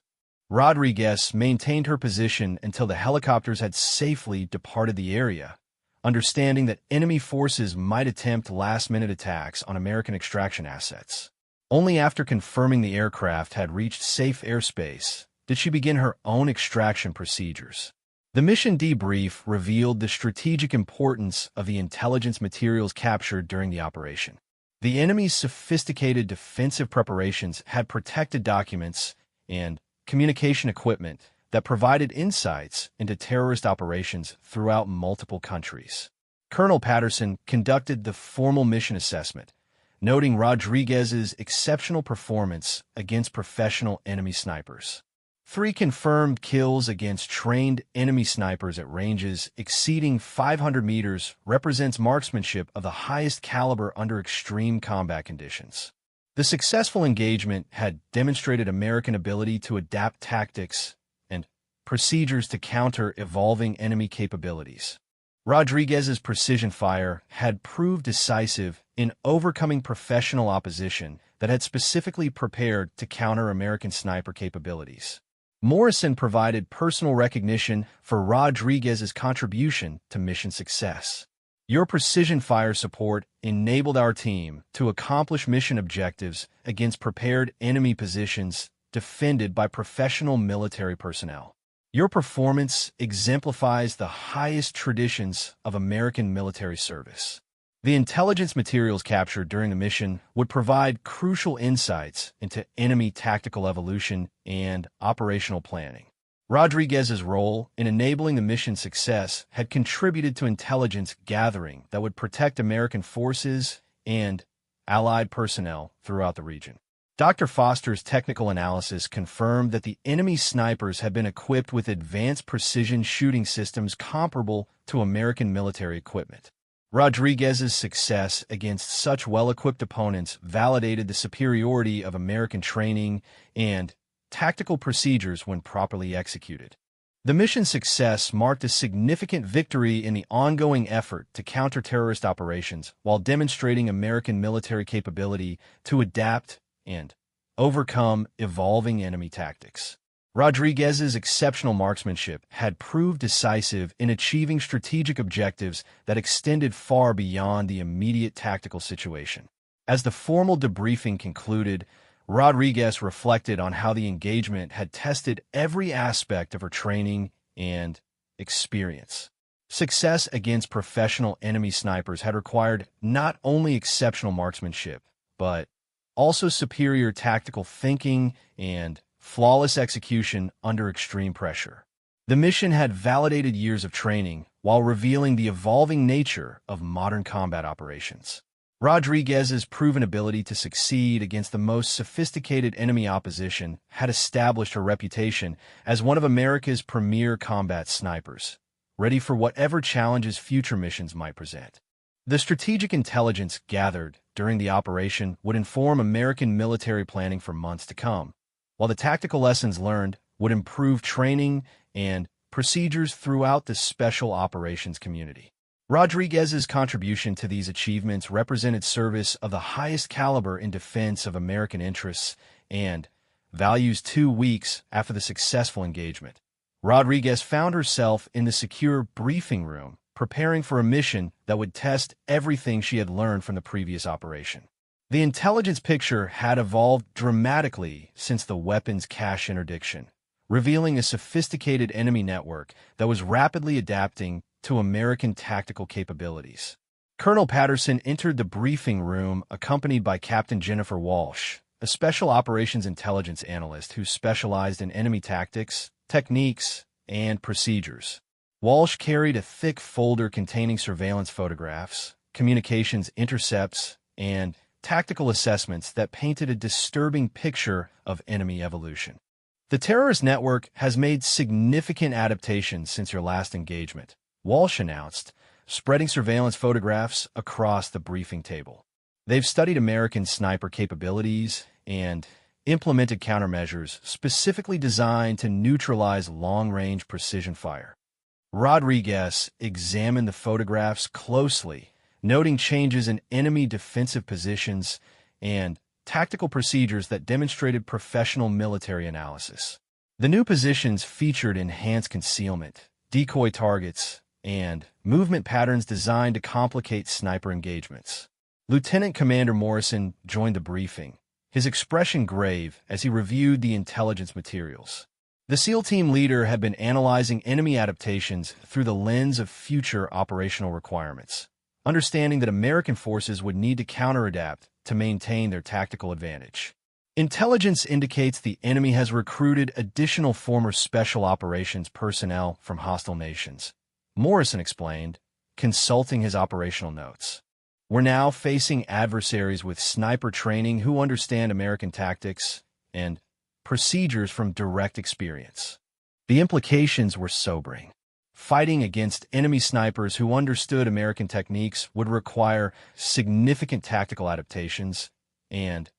Rodriguez maintained her position until the helicopters had safely departed the area, understanding that enemy forces might attempt last-minute attacks on American extraction assets. Only after confirming the aircraft had reached safe airspace did she begin her own extraction procedures. The mission debrief revealed the strategic importance of the intelligence materials captured during the operation. The enemy's sophisticated defensive preparations had protected documents and communication equipment that provided insights into terrorist operations throughout multiple countries. Colonel Patterson conducted the formal mission assessment, noting Rodriguez's exceptional performance against professional enemy snipers. 3 confirmed kills against trained enemy snipers at ranges exceeding 500 meters represents marksmanship of the highest caliber under extreme combat conditions. The successful engagement had demonstrated American ability to adapt tactics and procedures to counter evolving enemy capabilities. Rodriguez's precision fire had proved decisive in overcoming professional opposition that had specifically prepared to counter American sniper capabilities. Morrison provided personal recognition for Rodriguez's contribution to mission success. Your precision fire support enabled our team to accomplish mission objectives against prepared enemy positions defended by professional military personnel. Your performance exemplifies the highest traditions of American military service. The intelligence materials captured during the mission would provide crucial insights into enemy tactical evolution and operational planning. Rodriguez's role in enabling the mission's success had contributed to intelligence gathering that would protect American forces and Allied personnel throughout the region. Dr. Foster's technical analysis confirmed that the enemy snipers had been equipped with advanced precision shooting systems comparable to American military equipment. Rodriguez's success against such well-equipped opponents validated the superiority of American training and tactical procedures when properly executed. The mission's success marked a significant victory in the ongoing effort to counter terrorist operations while demonstrating American military capability to adapt and overcome evolving enemy tactics. Rodriguez's exceptional marksmanship had proved decisive in achieving strategic objectives that extended far beyond the immediate tactical situation. As the formal debriefing concluded, Rodriguez reflected on how the engagement had tested every aspect of her training and experience. Success against professional enemy snipers had required not only exceptional marksmanship, but also superior tactical thinking and flawless execution under extreme pressure. The mission had validated years of training while revealing the evolving nature of modern combat operations. Rodriguez's proven ability to succeed against the most sophisticated enemy opposition had established her reputation as one of America's premier combat snipers, ready for whatever challenges future missions might present. The strategic intelligence gathered during the operation would inform American military planning for months to come, while the tactical lessons learned would improve training and procedures throughout the special operations community. Rodriguez's contribution to these achievements represented service of the highest caliber in defense of American interests and values. 2 weeks after the successful engagement, Rodriguez found herself in the secure briefing room, preparing for a mission that would test everything she had learned from the previous operation. The intelligence picture had evolved dramatically since the weapons cache interdiction, revealing a sophisticated enemy network that was rapidly adapting to American tactical capabilities. Colonel Patterson entered the briefing room accompanied by Captain Jennifer Walsh, a special operations intelligence analyst who specialized in enemy tactics, techniques, and procedures. Walsh carried a thick folder containing surveillance photographs, communications intercepts, and tactical assessments that painted a disturbing picture of enemy evolution. The terrorist network has made significant adaptations since your last engagement, Walsh announced, spreading surveillance photographs across the briefing table. They've studied American sniper capabilities and implemented countermeasures specifically designed to neutralize long-range precision fire. Rodriguez examined the photographs closely, noting changes in enemy defensive positions and tactical procedures that demonstrated professional military analysis. The new positions featured enhanced concealment, decoy targets, and movement patterns designed to complicate sniper engagements. Lieutenant Commander Morrison joined the briefing, his expression grave as he reviewed the intelligence materials. The SEAL team leader had been analyzing enemy adaptations through the lens of future operational requirements, understanding that American forces would need to counter-adapt to maintain their tactical advantage. Intelligence indicates the enemy has recruited additional former special operations personnel from hostile nations, Morrison explained, consulting his operational notes. We're now facing adversaries with sniper training who understand American tactics and procedures from direct experience. The implications were sobering. Fighting against enemy snipers who understood American techniques would require significant tactical adaptations and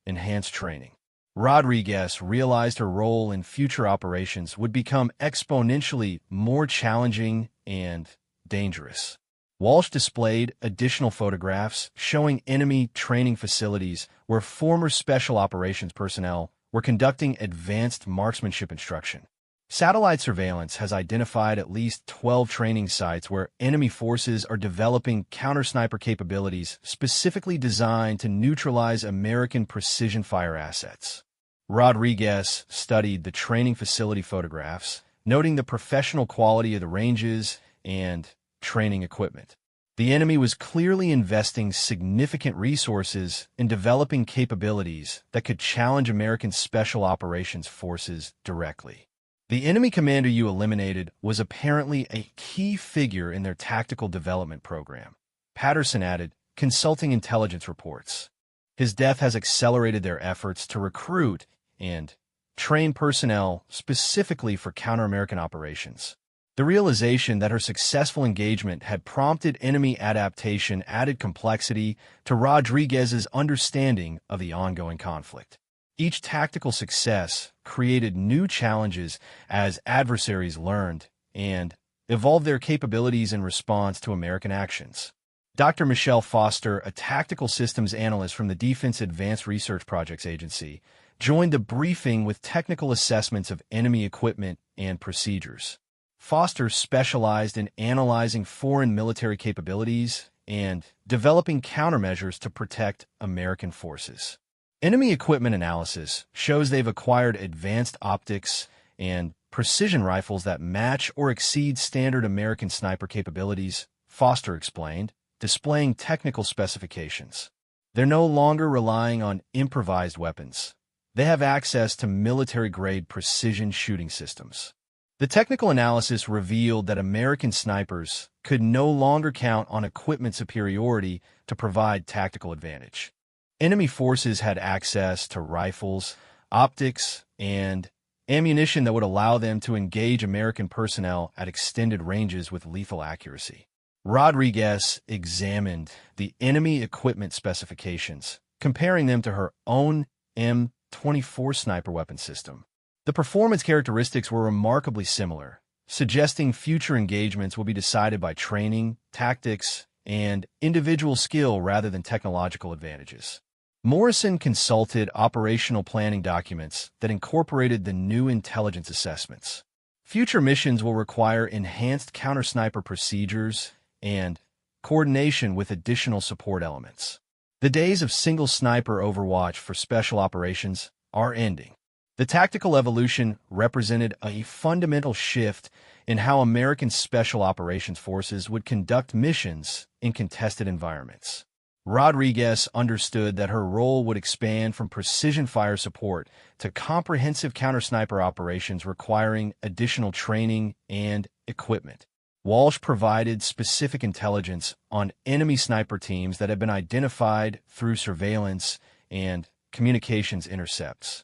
enhanced training. Rodriguez realized her role in future operations would become exponentially more challenging and dangerous. Walsh displayed additional photographs showing enemy training facilities where former special operations personnel were conducting advanced marksmanship instruction. Satellite surveillance has identified at least 12 training sites where enemy forces are developing counter-sniper capabilities specifically designed to neutralize American precision fire assets. Rodriguez studied the training facility photographs, noting the professional quality of the ranges and training equipment. The enemy was clearly investing significant resources in developing capabilities that could challenge American special operations forces directly. The enemy commander you eliminated was apparently a key figure in their tactical development program, Patterson added, consulting intelligence reports. His death has accelerated their efforts to recruit and train personnel specifically for counter-American operations. The realization that her successful engagement had prompted enemy adaptation added complexity to Rodriguez's understanding of the ongoing conflict. Each tactical success created new challenges as adversaries learned and evolved their capabilities in response to American actions. Dr. Michelle Foster, a tactical systems analyst from the Defense Advanced Research Projects Agency, joined the briefing with technical assessments of enemy equipment and procedures. Foster specialized in analyzing foreign military capabilities and developing countermeasures to protect American forces. Enemy equipment analysis shows they've acquired advanced optics and precision rifles that match or exceed standard American sniper capabilities, Foster explained, displaying technical specifications. They're no longer relying on improvised weapons. They have access to military-grade precision shooting systems. The technical analysis revealed that American snipers could no longer count on equipment superiority to provide tactical advantage. Enemy forces had access to rifles, optics, and ammunition that would allow them to engage American personnel at extended ranges with lethal accuracy. Rodriguez examined the enemy equipment specifications, comparing them to her own M24 sniper weapon system. The performance characteristics were remarkably similar, suggesting future engagements will be decided by training, tactics, and individual skill rather than technological advantages. Morrison consulted operational planning documents that incorporated the new intelligence assessments. Future missions will require enhanced counter-sniper procedures and coordination with additional support elements. The days of single sniper overwatch for special operations are ending. The tactical evolution represented a fundamental shift in how American special operations forces would conduct missions in contested environments. Rodriguez understood that her role would expand from precision fire support to comprehensive counter-sniper operations requiring additional training and equipment. Walsh provided specific intelligence on enemy sniper teams that had been identified through surveillance and communications intercepts.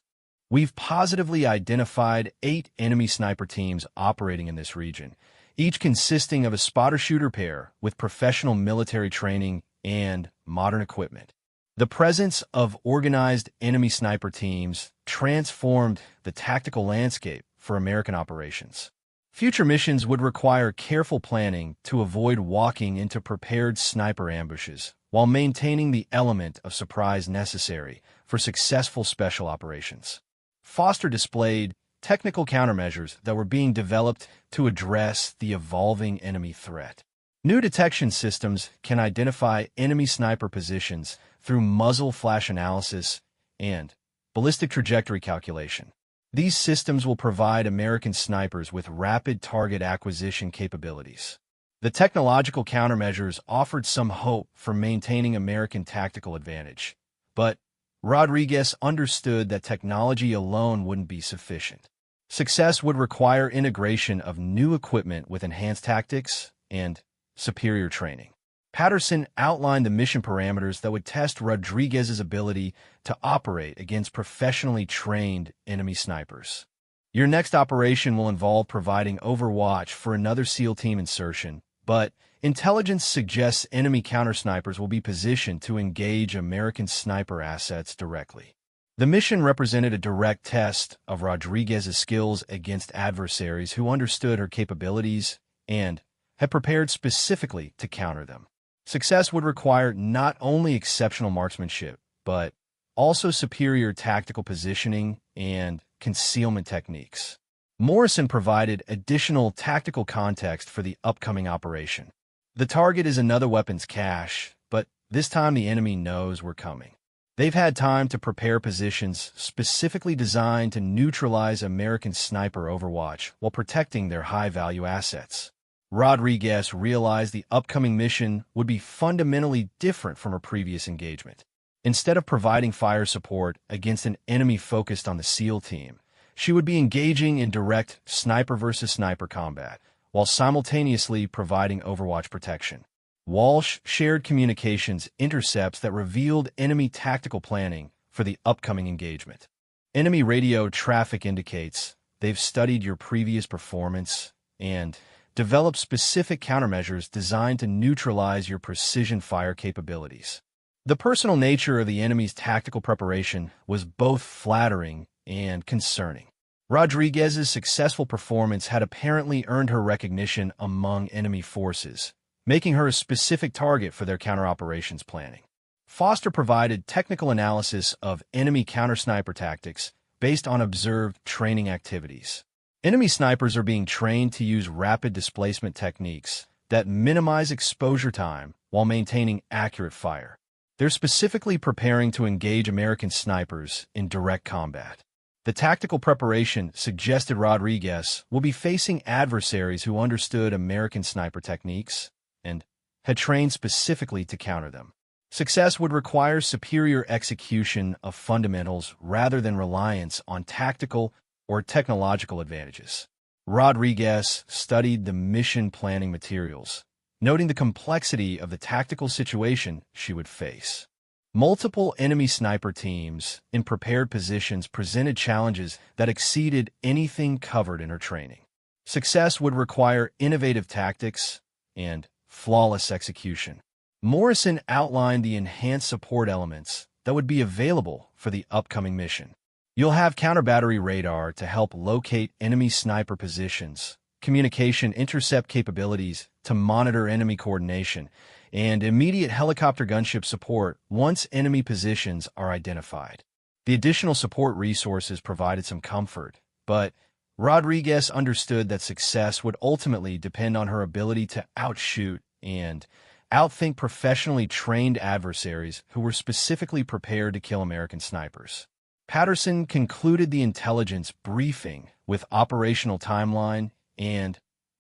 We've positively identified 8 enemy sniper teams operating in this region, each consisting of a spotter-shooter pair with professional military training and modern equipment. The presence of organized enemy sniper teams transformed the tactical landscape for American operations. Future missions would require careful planning to avoid walking into prepared sniper ambushes while maintaining the element of surprise necessary for successful special operations. Foster displayed technical countermeasures that were being developed to address the evolving enemy threat. New detection systems can identify enemy sniper positions through muzzle flash analysis and ballistic trajectory calculation. These systems will provide American snipers with rapid target acquisition capabilities. The technological countermeasures offered some hope for maintaining American tactical advantage, but Rodriguez understood that technology alone wouldn't be sufficient. Success would require integration of new equipment with enhanced tactics and superior training. Patterson outlined the mission parameters that would test Rodriguez's ability to operate against professionally trained enemy snipers. Your next operation will involve providing overwatch for another SEAL team insertion, but intelligence suggests enemy counter-snipers will be positioned to engage American sniper assets directly. The mission represented a direct test of Rodriguez's skills against adversaries who understood her capabilities and had prepared specifically to counter them. Success would require not only exceptional marksmanship, but also superior tactical positioning and concealment techniques. Morrison provided additional tactical context for the upcoming operation. The target is another weapons cache, but this time the enemy knows we're coming. They've had time to prepare positions specifically designed to neutralize American sniper overwatch while protecting their high-value assets. Rodriguez realized the upcoming mission would be fundamentally different from her previous engagement. Instead of providing fire support against an enemy focused on the SEAL team, she would be engaging in direct sniper versus sniper combat, while simultaneously providing overwatch protection. Walsh shared communications intercepts that revealed enemy tactical planning for the upcoming engagement. Enemy radio traffic indicates they've studied your previous performance and developed specific countermeasures designed to neutralize your precision fire capabilities. The personal nature of the enemy's tactical preparation was both flattering and concerning. Rodriguez's successful performance had apparently earned her recognition among enemy forces, making her a specific target for their counter-operations planning. Foster provided technical analysis of enemy counter-sniper tactics based on observed training activities. Enemy snipers are being trained to use rapid displacement techniques that minimize exposure time while maintaining accurate fire. They're specifically preparing to engage American snipers in direct combat. The tactical preparation suggested Rodriguez will be facing adversaries who understood American sniper techniques and had trained specifically to counter them. Success would require superior execution of fundamentals rather than reliance on tactical or technological advantages. Rodriguez studied the mission planning materials, noting the complexity of the tactical situation she would face. Multiple enemy sniper teams in prepared positions presented challenges that exceeded anything covered in her training. Success would require innovative tactics and flawless execution. Morrison outlined the enhanced support elements that would be available for the upcoming mission. You'll have counter-battery radar to help locate enemy sniper positions, communication intercept capabilities to monitor enemy coordination, and immediate helicopter gunship support once enemy positions are identified. The additional support resources provided some comfort, but Rodriguez understood that success would ultimately depend on her ability to outshoot and outthink professionally trained adversaries who were specifically prepared to kill American snipers. Patterson concluded the intelligence briefing with operational timeline and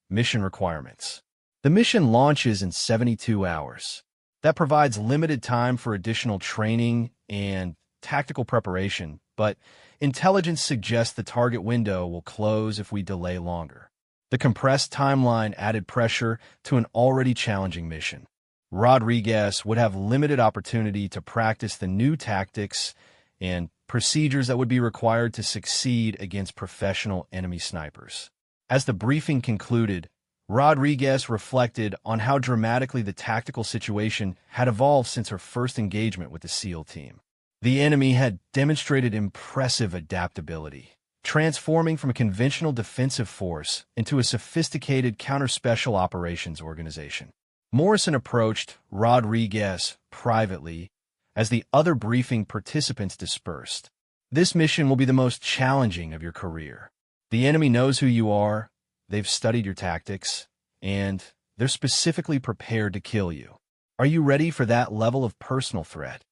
mission requirements. The mission launches in 72 hours. That provides limited time for additional training and tactical preparation, but intelligence suggests the target window will close if we delay longer. The compressed timeline added pressure to an already challenging mission. Rodriguez would have limited opportunity to practice the new tactics and procedures that would be required to succeed against professional enemy snipers. As the briefing concluded, Rodriguez reflected on how dramatically the tactical situation had evolved since her first engagement with the SEAL team. The enemy had demonstrated impressive adaptability, transforming from a conventional defensive force into a sophisticated counter-special operations organization. Morrison approached Rodriguez privately as the other briefing participants dispersed. This mission will be the most challenging of your career. The enemy knows who you are, they've studied your tactics, and they're specifically prepared to kill you. Are you ready for that level of personal threat?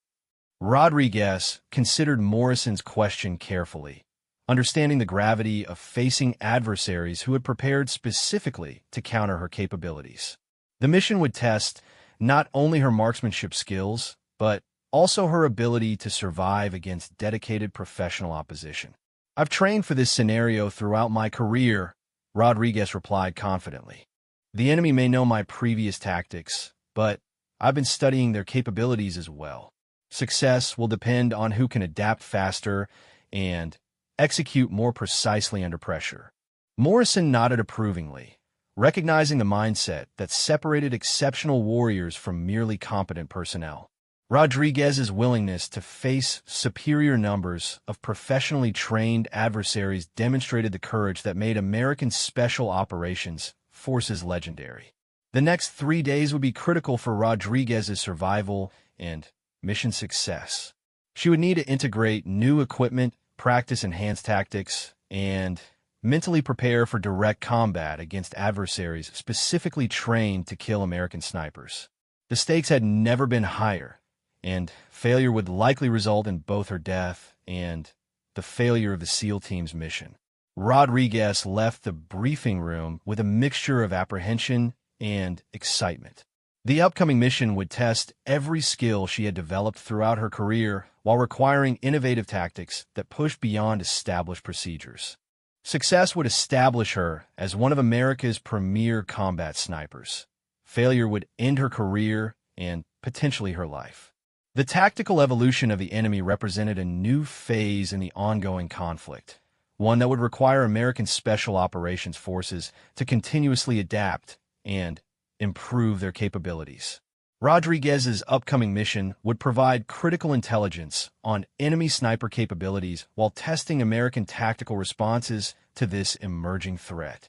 Rodriguez considered Morrison's question carefully, understanding the gravity of facing adversaries who had prepared specifically to counter her capabilities. The mission would test not only her marksmanship skills, but also her ability to survive against dedicated professional opposition. I've trained for this scenario throughout my career, Rodriguez replied confidently. The enemy may know my previous tactics, but I've been studying their capabilities as well. Success will depend on who can adapt faster and execute more precisely under pressure. Morrison nodded approvingly, recognizing the mindset that separated exceptional warriors from merely competent personnel. Rodriguez's willingness to face superior numbers of professionally trained adversaries demonstrated the courage that made American Special Operations Forces legendary. The next 3 days would be critical for Rodriguez's survival and mission success. She would need to integrate new equipment, practice enhanced tactics, and mentally prepare for direct combat against adversaries specifically trained to kill American snipers. The stakes had never been higher, and failure would likely result in both her death and the failure of the SEAL team's mission. Rodriguez left the briefing room with a mixture of apprehension and excitement. The upcoming mission would test every skill she had developed throughout her career while requiring innovative tactics that pushed beyond established procedures. Success would establish her as one of America's premier combat snipers. Failure would end her career and potentially her life. The tactical evolution of the enemy represented a new phase in the ongoing conflict, one that would require American Special Operations Forces to continuously adapt and improve their capabilities. Rodriguez's upcoming mission would provide critical intelligence on enemy sniper capabilities while testing American tactical responses to this emerging threat.